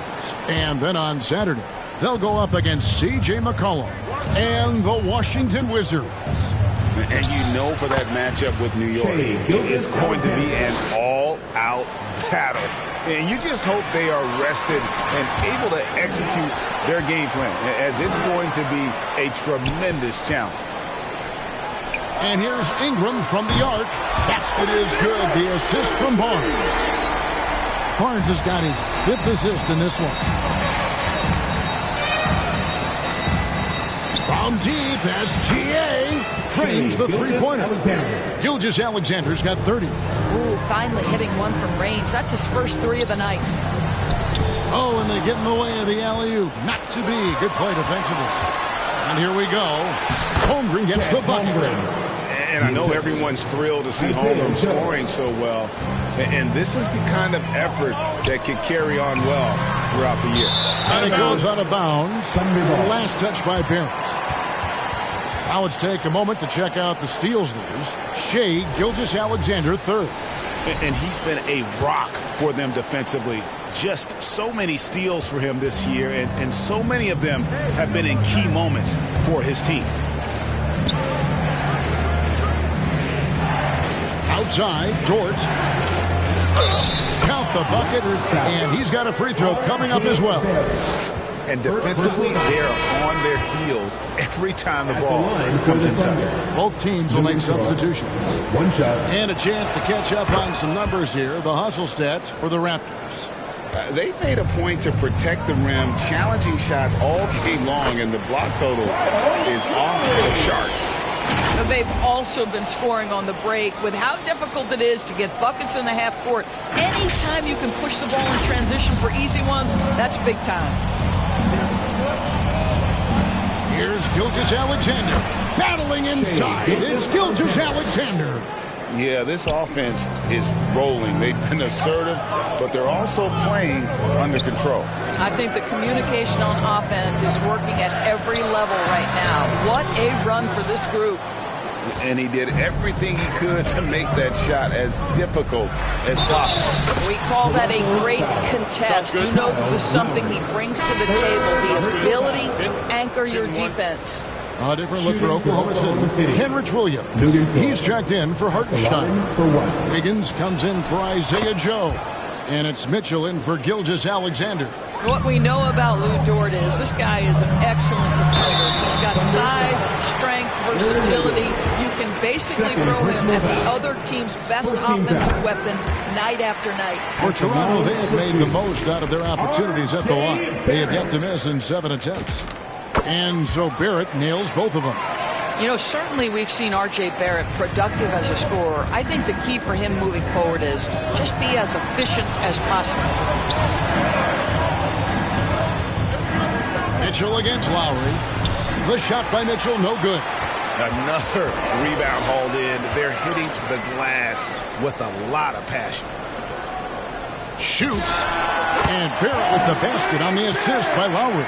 And then on Saturday, they'll go up against C.J. McCollum and the Washington Wizards. And you know for that matchup with New York, it's going to be an all-out battle. And you just hope they are rested and able to execute their game plan, as it's going to be a tremendous challenge. And here's Ingram from the arc. Basket is good. The assist from Barnes. Barnes has got his 5th assist in this one. From deep, SGA trains the three-pointer. Gilgeous-Alexander's got 30. Ooh, finally hitting one from range. That's his first 3 of the night. Oh, and they get in the way of the alley-oop. Not to be. Good play defensively. And here we go. Holmgren gets the bucket. And I know everyone's thrilled to see Holmgren scoring so well. And this is the kind of effort that can carry on well throughout the year. And it goes out of bounds. Last touch by Barrett. Now let's take a moment to check out the steals leaders. Shea Gilgeous-Alexander, 3rd. And he's been a rock for them defensively. Just so many steals for him this year, and so many of them have been in key moments for his team. Outside, Dort. Count the bucket, and he's got a free throw coming up as well. And defensively, they're on their heels every time the ball comes inside. Both teams will make substitutions. One shot. And a chance to catch up on some numbers here. The hustle stats for the Raptors. They made a point to protect the rim, challenging shots all game long, and the block total is off the charts. But they've also been scoring on the break. With how difficult it is to get buckets in the half court, anytime you can push the ball in transition for easy ones, that's big time. Here's Gilgeous-Alexander battling inside. It's Gilgeous-Alexander. Yeah, this offense is rolling. They've been assertive, but they're also playing under control. I think the communication on offense is working at every level right now. What a run for this group. And he did everything he could to make that shot as difficult as possible. We call that a great contest. You know this is something he brings to the table, the ability to anchor your defense. A different look for Oklahoma City. Kenrich Williams. He's checked in for Hartenstein. Wiggins comes in for Isaiah Joe. And it's Mitchell in for Gilgeous-Alexander. What we know about Lou Dort is this guy is an excellent defender. He's got size, strength, versatility. You can basically throw him at the other team's best offensive weapon night after night. For Toronto, they have made the most out of their opportunities at the line. They have yet to miss in 7 attempts. And so Barrett nails both of them. You know, certainly we've seen R.J. Barrett productive as a scorer. I think the key for him moving forward is just be as efficient as possible. Mitchell against Lowry. The shot by Mitchell, no good. Another rebound hauled in. They're hitting the glass with a lot of passion. Shoots. And Barrett with the basket on the assist by Lowry.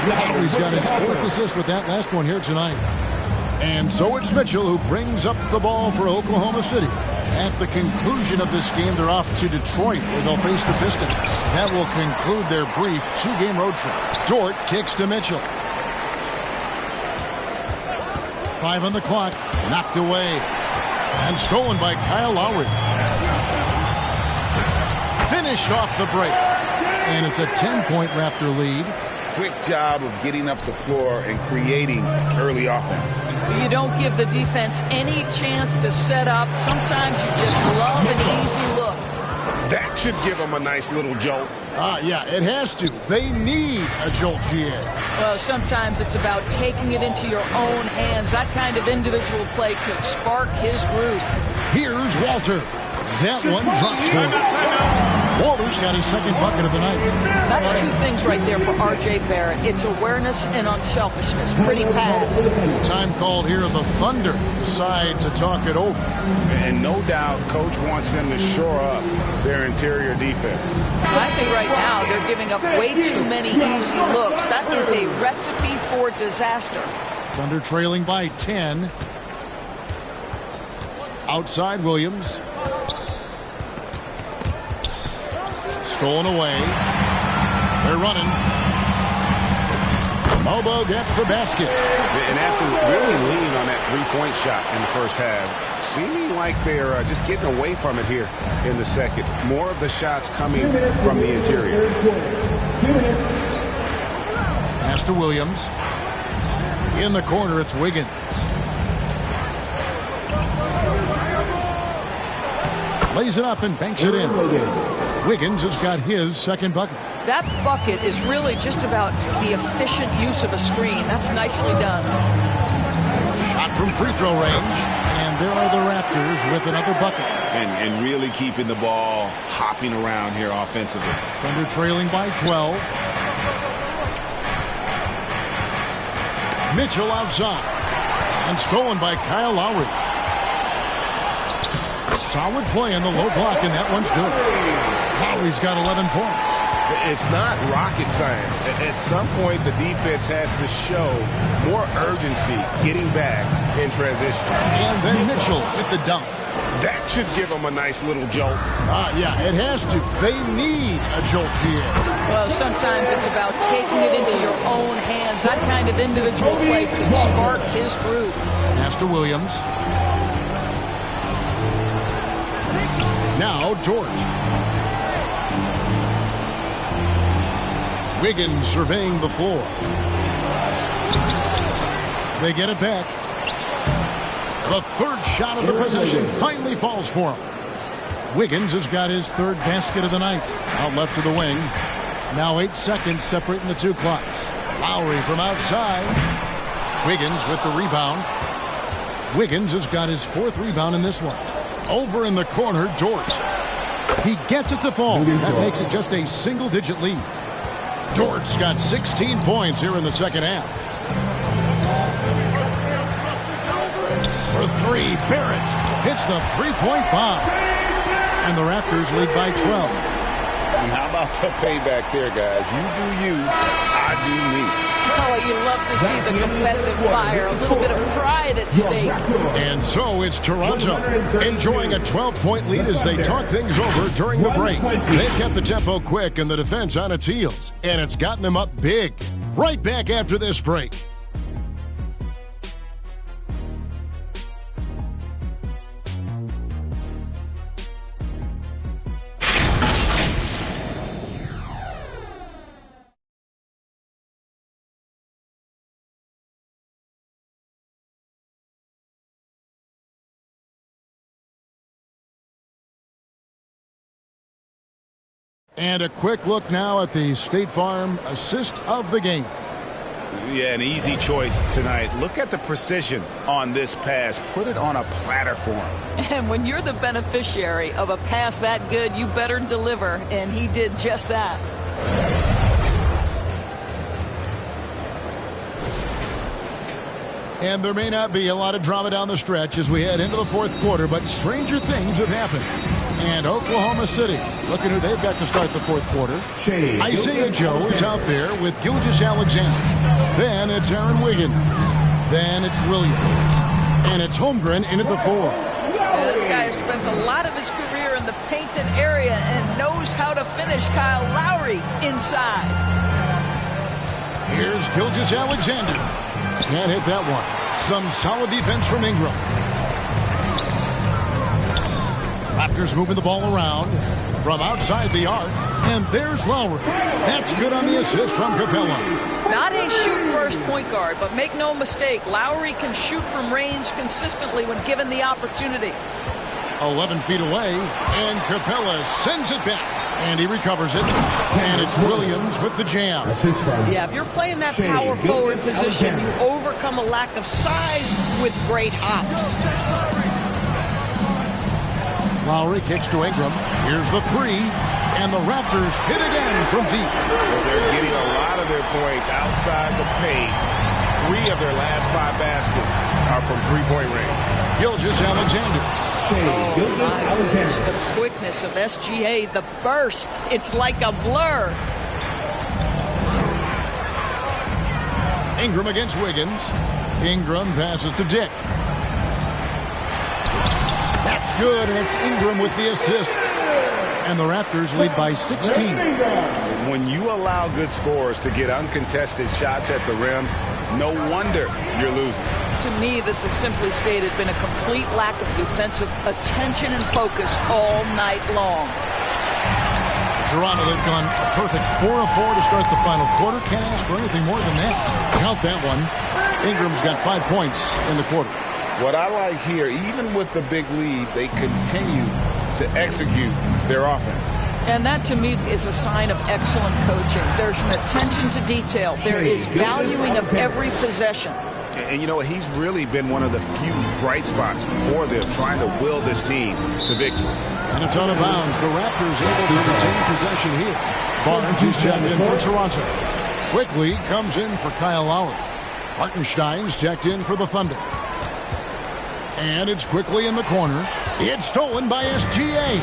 Lowry's got his 4th assist with that last one here tonight. And so it's Mitchell who brings up the ball for Oklahoma City. At the conclusion of this game, they're off to Detroit, where they'll face the Pistons. That will conclude their brief 2-game road trip. Dort kicks to Mitchell. 5 on the clock. Knocked away. And stolen by Kyle Lowry. Finished off the break. And it's a 10-point Raptor lead. Quick job of getting up the floor and creating early offense. You don't give the defense any chance to set up. Sometimes you just love an easy look. That should give them a nice little jolt. Yeah, it has to. They need a jolt, GA. Well, sometimes it's about taking it into your own hands. That kind of individual play could spark his groove. Here's Walter. That one drops for him. Walter's got his 2nd bucket of the night. That's 2 things right there for R.J. Barrett. It's awareness and unselfishness. Pretty pass. Time called here. The Thunder decide to talk it over. And no doubt, Coach wants them to shore up their interior defense. I think right now they're giving up way too many easy looks. That is a recipe for disaster. Thunder trailing by 10. Outside Williams. Stolen away. They're running. Mobo gets the basket. And after really leaning on that 3-point shot in the first half, seeming like they're just getting away from it here in the second. More of the shots coming from the interior. Pass to Williams. In the corner, it's Wiggins. Lays it up and banks it in. Wiggins has got his 2nd bucket. That bucket is really just about the efficient use of a screen. That's nicely done. Shot from free throw range. And there are the Raptors with another bucket. And really keeping the ball hopping around here offensively. Thunder trailing by 12. Mitchell outside. And stolen by Kyle Lowry. Solid play in the low block, and that one's good. Lowry's got 11 points. It's not rocket science. At some point, the defense has to show more urgency getting back in transition. And then Mitchell with the dunk. That should give them a nice little jolt. Yeah, it has to. They need a jolt here. Well, sometimes it's about taking it into your own hands. That kind of individual play could spark his groove. Pass to Williams. Now Dort. Wiggins surveying the floor. They get it back. The 3rd shot of the possession finally falls for him. Wiggins has got his 3rd basket of the night. Out left to the wing. Now 8 seconds separating the 2 clocks. Lowry from outside. Wiggins with the rebound. Wiggins has got his 4th rebound in this one. Over in the corner, Dort. He gets it to fall. That makes it just a single-digit lead. Dort's got 16 points here in the second half. For 3, Barrett hits the 3-point bomb. And the Raptors lead by 12. And how about the payback there, guys? You do you, I do me. Oh, you love to see the competitive fire. A little bit of pride at stake. And so it's Toronto enjoying a 12-point lead as they talk things over during the break. They've kept the tempo quick and the defense on its heels, and it's gotten them up big. Right back after this break. And a quick look now at the State Farm assist of the game. Yeah, an easy choice tonight. Look at the precision on this pass. Put it on a platter for him. And when you're the beneficiary of a pass that good, you better deliver. And he did just that. And there may not be a lot of drama down the stretch as we head into the fourth quarter, but stranger things have happened. And Oklahoma City, look at who they've got to start the fourth quarter. Isaiah Joe is out there with Gilgeous-Alexander. Then it's Aaron Wiggins. Then it's Williams. And it's Holmgren in at the 4. Yeah, this guy has spent a lot of his career in the painted area and knows how to finish. Kyle Lowry inside. Here's Gilgeous-Alexander. Can't hit that one. Some solid defense from Ingram. Raptors moving the ball around from outside the arc. And there's Lowry. That's good on the assist from Capella. Not a shoot-first point guard, but make no mistake, Lowry can shoot from range consistently when given the opportunity. 11 feet away, and Capella sends it back. And he recovers it. And it's Williams with the jam. Yeah, if you're playing that power forward position, you overcome a lack of size with great hops. Lowry kicks to Ingram. Here's the 3. And the Raptors hit again from deep. Well, they're getting a lot of their points outside the paint. 3 of their last 5 baskets are from three-point range. Gilgeous-Alexander. Oh, my goodness, the quickness of SGA, the burst. It's like a blur. Ingram against Wiggins. Ingram passes to Dick. That's good, and it's Ingram with the assist. And the Raptors lead by 16. When you allow good scorers to get uncontested shots at the rim, no wonder you're losing. To me, this is simply stated been a complete lack of defensive attention and focus all night long. Toronto, they've gone a perfect 4 of 4 to start the final quarter. Can't ask for anything more than that. Count that one. Ingram's got 5 points in the quarter. What I like here, even with the big lead, they continue to execute their offense. And that, to me, is a sign of excellent coaching. There's an attention to detail. There is valuing of every possession. And you know what? He's really been one of the few bright spots for them, trying to will this team to victory. And it's out of bounds. The Raptors able to retain possession here. Barnes is checked in for Toronto. Quickly comes in for Kyle Lowry. Hartenstein's checked in for the Thunder. And it's quickly in the corner. It's stolen by SGA.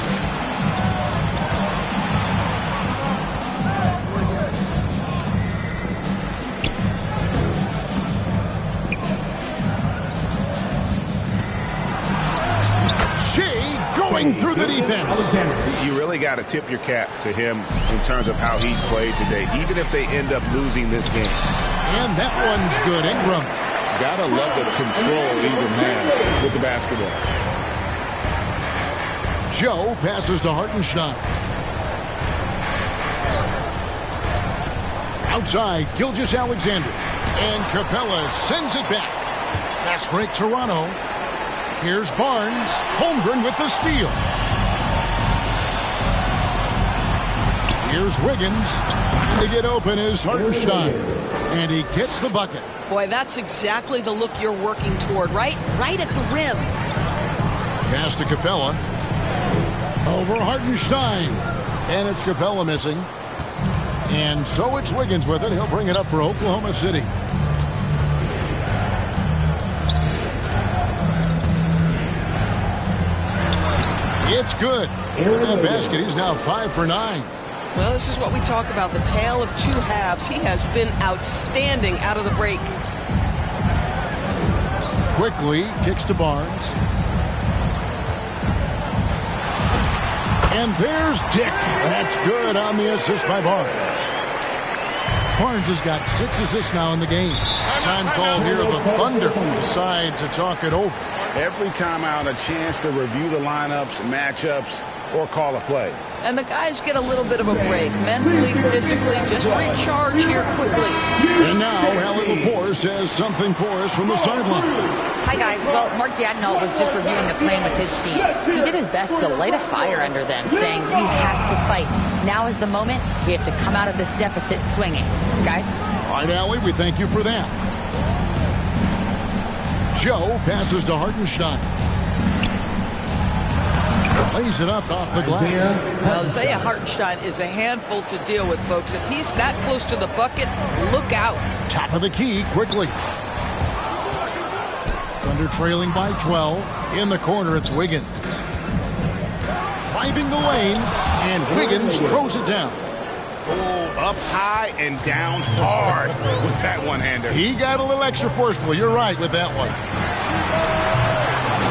Going through the defense. You really got to tip your cap to him in terms of how he's played today, even if they end up losing this game. And that one's good. Ingram. Gotta love the control Ingram has with the basketball. Joe passes to Hartenstein. Outside, Gilgeous-Alexander. And Capella sends it back. Fast break, Toronto. Here's Barnes. Holmgren with the steal. Here's Wiggins. And to get open is Hartenstein. And he gets the bucket. Boy, that's exactly the look you're working toward, right? Right at the rim. Pass to Capella. Over Hartenstein. And it's Capella missing. And so it's Wiggins with it. He'll bring it up for Oklahoma City. It's good. That basket, he's now 5 for 9. Well, this is what we talk about, the tale of two halves. He has been outstanding out of the break. Quickly kicks to Barnes. And there's Dick. That's good on the assist by Barnes. Barnes has got 6 assists now in the game. Time call here. The Thunder decide to talk it over. Every time out, a chance to review the lineups, matchups, or call a play. And the guys get a little bit of a break. Mentally, physically, just recharge here quickly. And now, Allie LaForce says something for us from the sideline. Hi, guys. Well, Mark Daigneault was just reviewing the plan with his team. He did his best to light a fire under them, saying, we have to fight. Now is the moment. We have to come out of this deficit swinging. Guys? All right, Allie, we thank you for that. Joe passes to Hartenstein. Lays it up off the glass. Well, Isaiah Hartenstein is a handful to deal with, folks. If he's that close to the bucket, look out. Top of the key, quickly. Thunder trailing by 12. In the corner, it's Wiggins. Driving the lane, and Wiggins throws it down. Oh, up high and down hard with that one-hander. He got a little extra forceful. You're right with that one.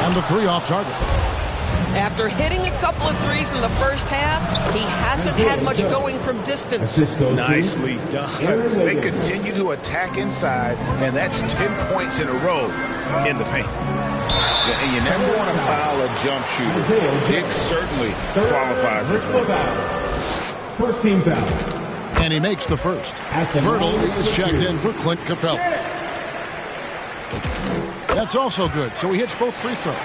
And the three off target. After hitting a couple of threes in the first half, he hasn't had much going from distance. Nicely done. They continue to attack inside, and that's 10 points in a row in the paint. And you never want to foul a jump shooter. Dick certainly qualifies as one. First team foul. And he makes the first. Pirtle is checked in for Clint Capella. That's also good, so he hits both free throws.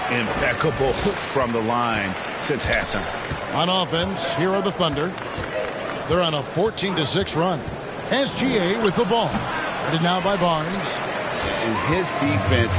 Impeccable from the line since halftime. On offense, here are the Thunder. They're on a 14-6 run. SGA with the ball. Guarded now by Barnes. And his defense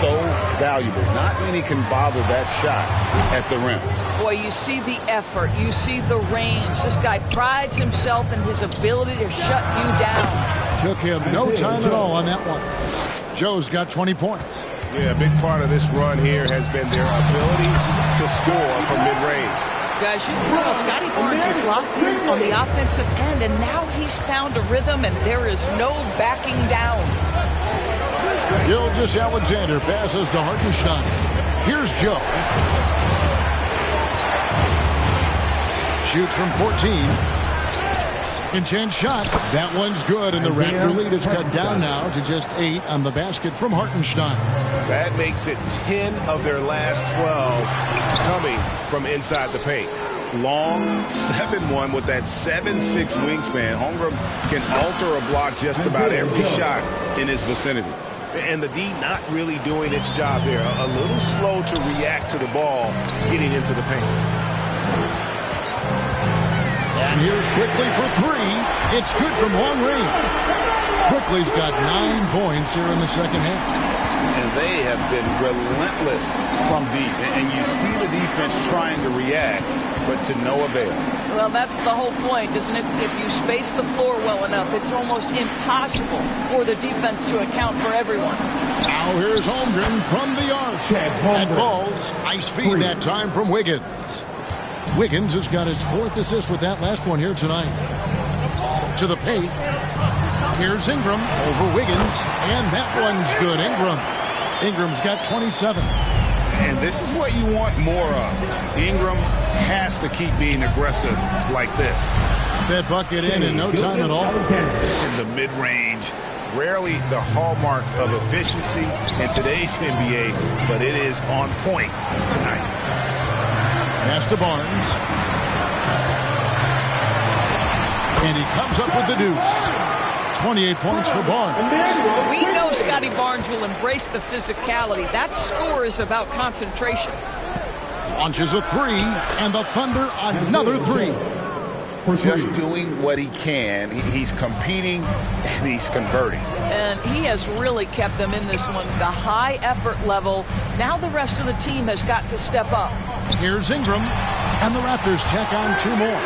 so valuable. Not many can bother that shot at the rim. Boy, you see the effort. You see the range. This guy prides himself in his ability to shut you down. Took him no time at all on that one. Joe's got 20 points. Yeah, a big part of this run here has been their ability to score from mid-range. Guys, you can tell Scotty Barnes is locked in on the offensive end, and now he's found a rhythm, and there is no backing down. Gilgeous-Alexander passes to Hartenstein. Here's Joe. Shoots from 14. Second chance shot. That one's good, and the Raptor lead is cut down now to just 8 on the basket from Hartenstein. That makes it 10 of their last 12 coming from inside the paint. Long 7-1 with that 7'6" wingspan. Holmgren can alter a block just about every shot in his vicinity. And the D not really doing its job there. A little slow to react to the ball getting into the paint. And here's Quickly for 3. It's good from long range. Quickly's got 9 points here in the second half. And they have been relentless from deep. And you see the defense trying to react, but to no avail. Well, that's the whole point, isn't it? If you space the floor well enough, it's almost impossible for the defense to account for everyone. Now here's Holmgren from the arc. And balls. Nice feed that time from Wiggins. Wiggins has got his 4th assist with that last one here tonight. To the paint. Here's Ingram over Wiggins. And that one's good. Ingram's got 27. And this is what you want more of. Ingram has to keep being aggressive like this. That bucket in no time at all. In the mid-range. Rarely the hallmark of efficiency in today's NBA, but it is on point tonight. Pass to Barnes. And he comes up with the deuce. 28 points for Barnes. We know Scotty Barnes will embrace the physicality. That score is about concentration. Launches a 3, and the Thunder another 3. Just doing what he can. He's competing, and he's converting. And he has really kept them in this one. The high effort level. Now the rest of the team has got to step up. Here's Ingram, and the Raptors tack on 2 more.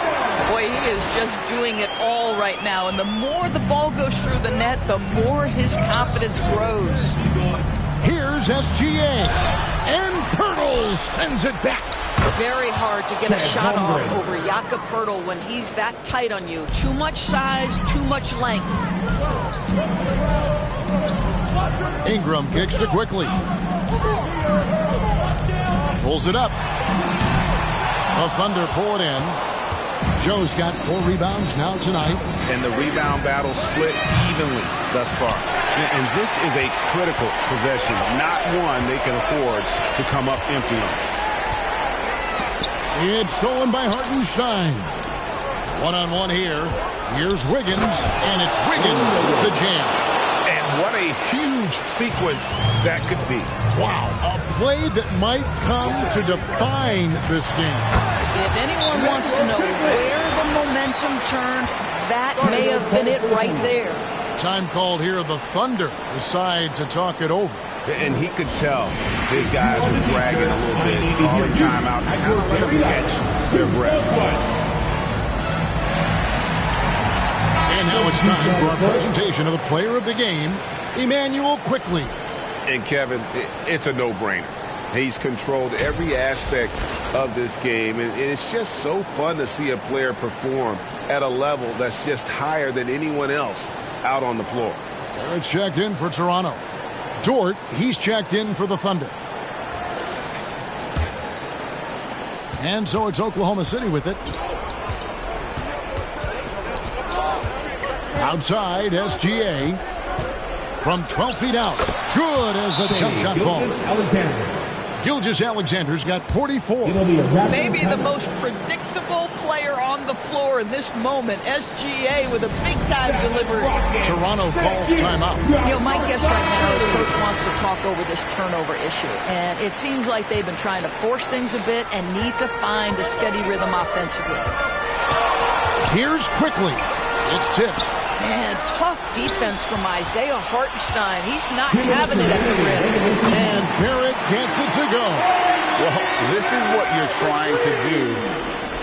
Boy, he is just doing it all right now. And the more the ball goes through the net, the more his confidence grows. Here's SGA. And Pirtle sends it back. Very hard to get a shot off over Jakob Pirtle when he's that tight on you. Too much size, too much length. Ingram kicks to Quickly. Pulls it up. The Thunder pull it in. Joe's got 4 rebounds now tonight. And the rebound battle split evenly thus far. And this is a critical possession, not one they can afford to come up empty on. It's stolen by Hartenstein. 1-on-1 here. Here's Wiggins, and it's Wiggins with the jam. And what a huge sequence that could be. Wow, a play that might come to define this game. If anyone wants to know where the momentum turned, that may have been it right there. Time called here. The Thunder decide to talk it over. And he could tell these guys were dragging a little bit, calling timeout, to kind of let them catch their breath. And now it's time for our presentation of the player of the game, Emmanuel Quickly. And Kevin, it's a no-brainer. He's controlled every aspect of this game, and it's just so fun to see a player perform at a level that's just higher than anyone else out on the floor. It's checked in for Toronto. Dort, he's checked in for the Thunder. And so it's Oklahoma City with it. Outside, SGA. From 12 feet out. Good as the jump shot falls. Gilgeous-Alexander's got 44. Maybe the most predictable player on the floor in this moment. SGA with a big-time delivery. Toronto calls timeout. You know, my guess right now is Coach wants to talk over this turnover issue. And it seems like they've been trying to force things a bit and need to find a steady rhythm offensively. Here's quickly. It's tipped. Man, tough defense from Isaiah Hartenstein. He's not having it at the rim. And Barrett gets it to go. Well, this is what you're trying to do.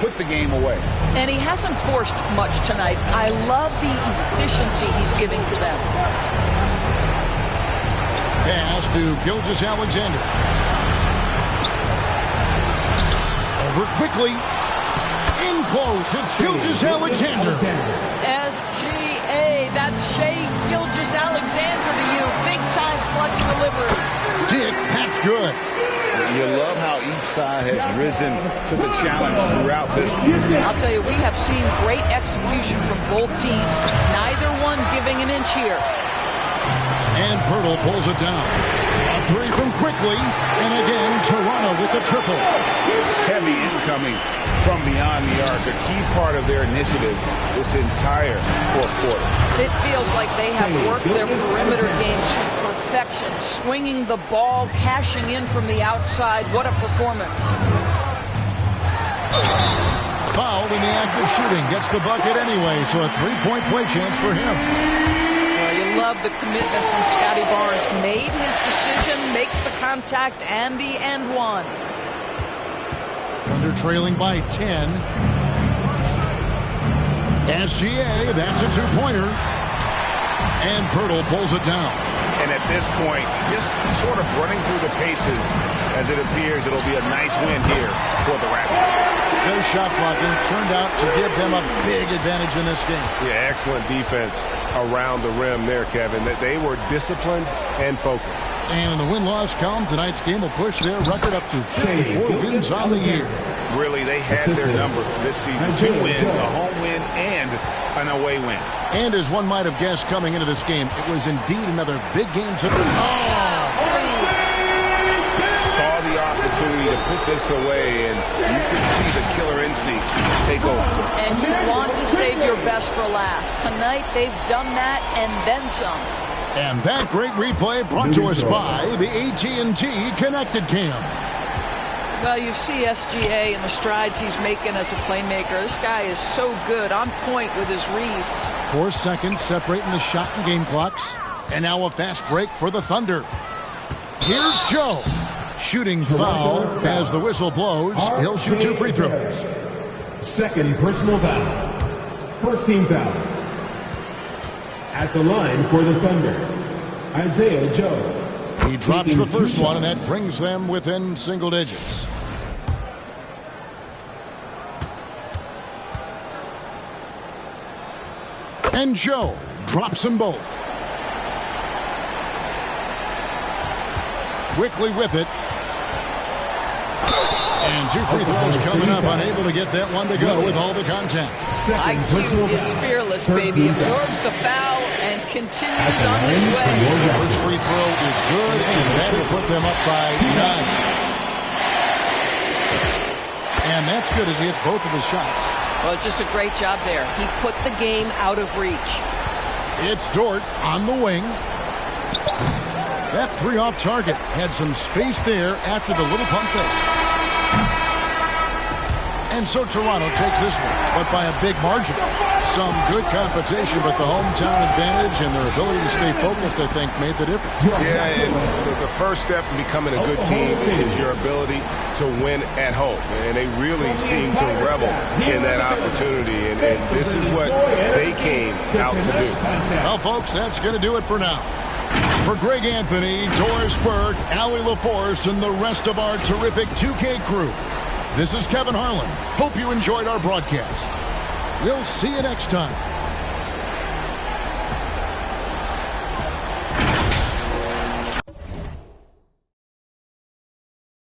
Put the game away. And he hasn't forced much tonight. I love the efficiency he's giving to them. Pass to Gilgeous-Alexander. Over quickly. In close. It's Gilgeous-Alexander. SGA. That's Shai Gilgeous-Alexander to you. Big-time clutch delivery. Dick, that's good. You love how each side has risen to the challenge throughout this. I'll tell you, we have seen great execution from both teams. Neither one giving an inch here. And Pirtle pulls it down. A three from quickly. And again, Toronto with the triple. Heavy incoming from beyond the arc. A key part of their initiative this entire fourth quarter. It feels like they have worked their perimeter game to perfection. Swinging the ball, cashing in from the outside. What a performance. Fouled in the act of shooting. Gets the bucket anyway, so a three-point play chance for him. Well, you love the commitment from Scotty Barnes. Made his decision, makes the contact, and the end one. Under trailing by 10. SGA, that's a two-pointer. And Pirtle pulls it down. And at this point, just sort of running through the paces as it appears it'll be a nice win here for the Raptors. Their shot blocking turned out to give them a big advantage in this game. Yeah, excellent defense around the rim there, Kevin. That they were disciplined and focused. And in the win-loss column, tonight's game will push their record up to 54 wins on the year. Really, they had their number this season. 2 wins, a home win, and an away win. And as one might have guessed coming into this game, it was indeed another big game Saw the opportunity to put this away, and you could see the killer instinct take over. And you want to save your best for last. Tonight, they've done that and then some. And that great replay brought to us by the AT&T Connected Cam. Well, you see SGA and the strides he's making as a playmaker. This guy is so good, on point with his reads. 4 seconds separating the shot and game clocks. And now a fast break for the Thunder. Here's Joe. Shooting foul as the whistle blows. He'll shoot 2 free throws. Second personal foul. First team foul. At the line for the Thunder, Isaiah Joe. He drops the first one, and that brings them within single digits. And Joe drops them both. Quickly with it. And 2 free throws coming up, unable to get that one to go with all the contact. IQ is fearless, baby. Absorbs the foul and continues on his way. First free throw is good, and that will put them up by 9. And that's good as he hits both of his shots. Well, just a great job there. He put the game out of reach. It's Dort on the wing. That 3 off target had some space there after the little pump fake. And so Toronto takes this one, but by a big margin. Some good competition, but the hometown advantage and their ability to stay focused, I think, made the difference. Yeah, and the first step in becoming a good team is your ability to win at home. And they really seem to revel in that opportunity, and this is what they came out to do. Well, folks, that's going to do it for now. For Greg Anthony, Doris Burke, Allie LaForce, and the rest of our terrific 2K crew, this is Kevin Harlan. Hope you enjoyed our broadcast. We'll see you next time.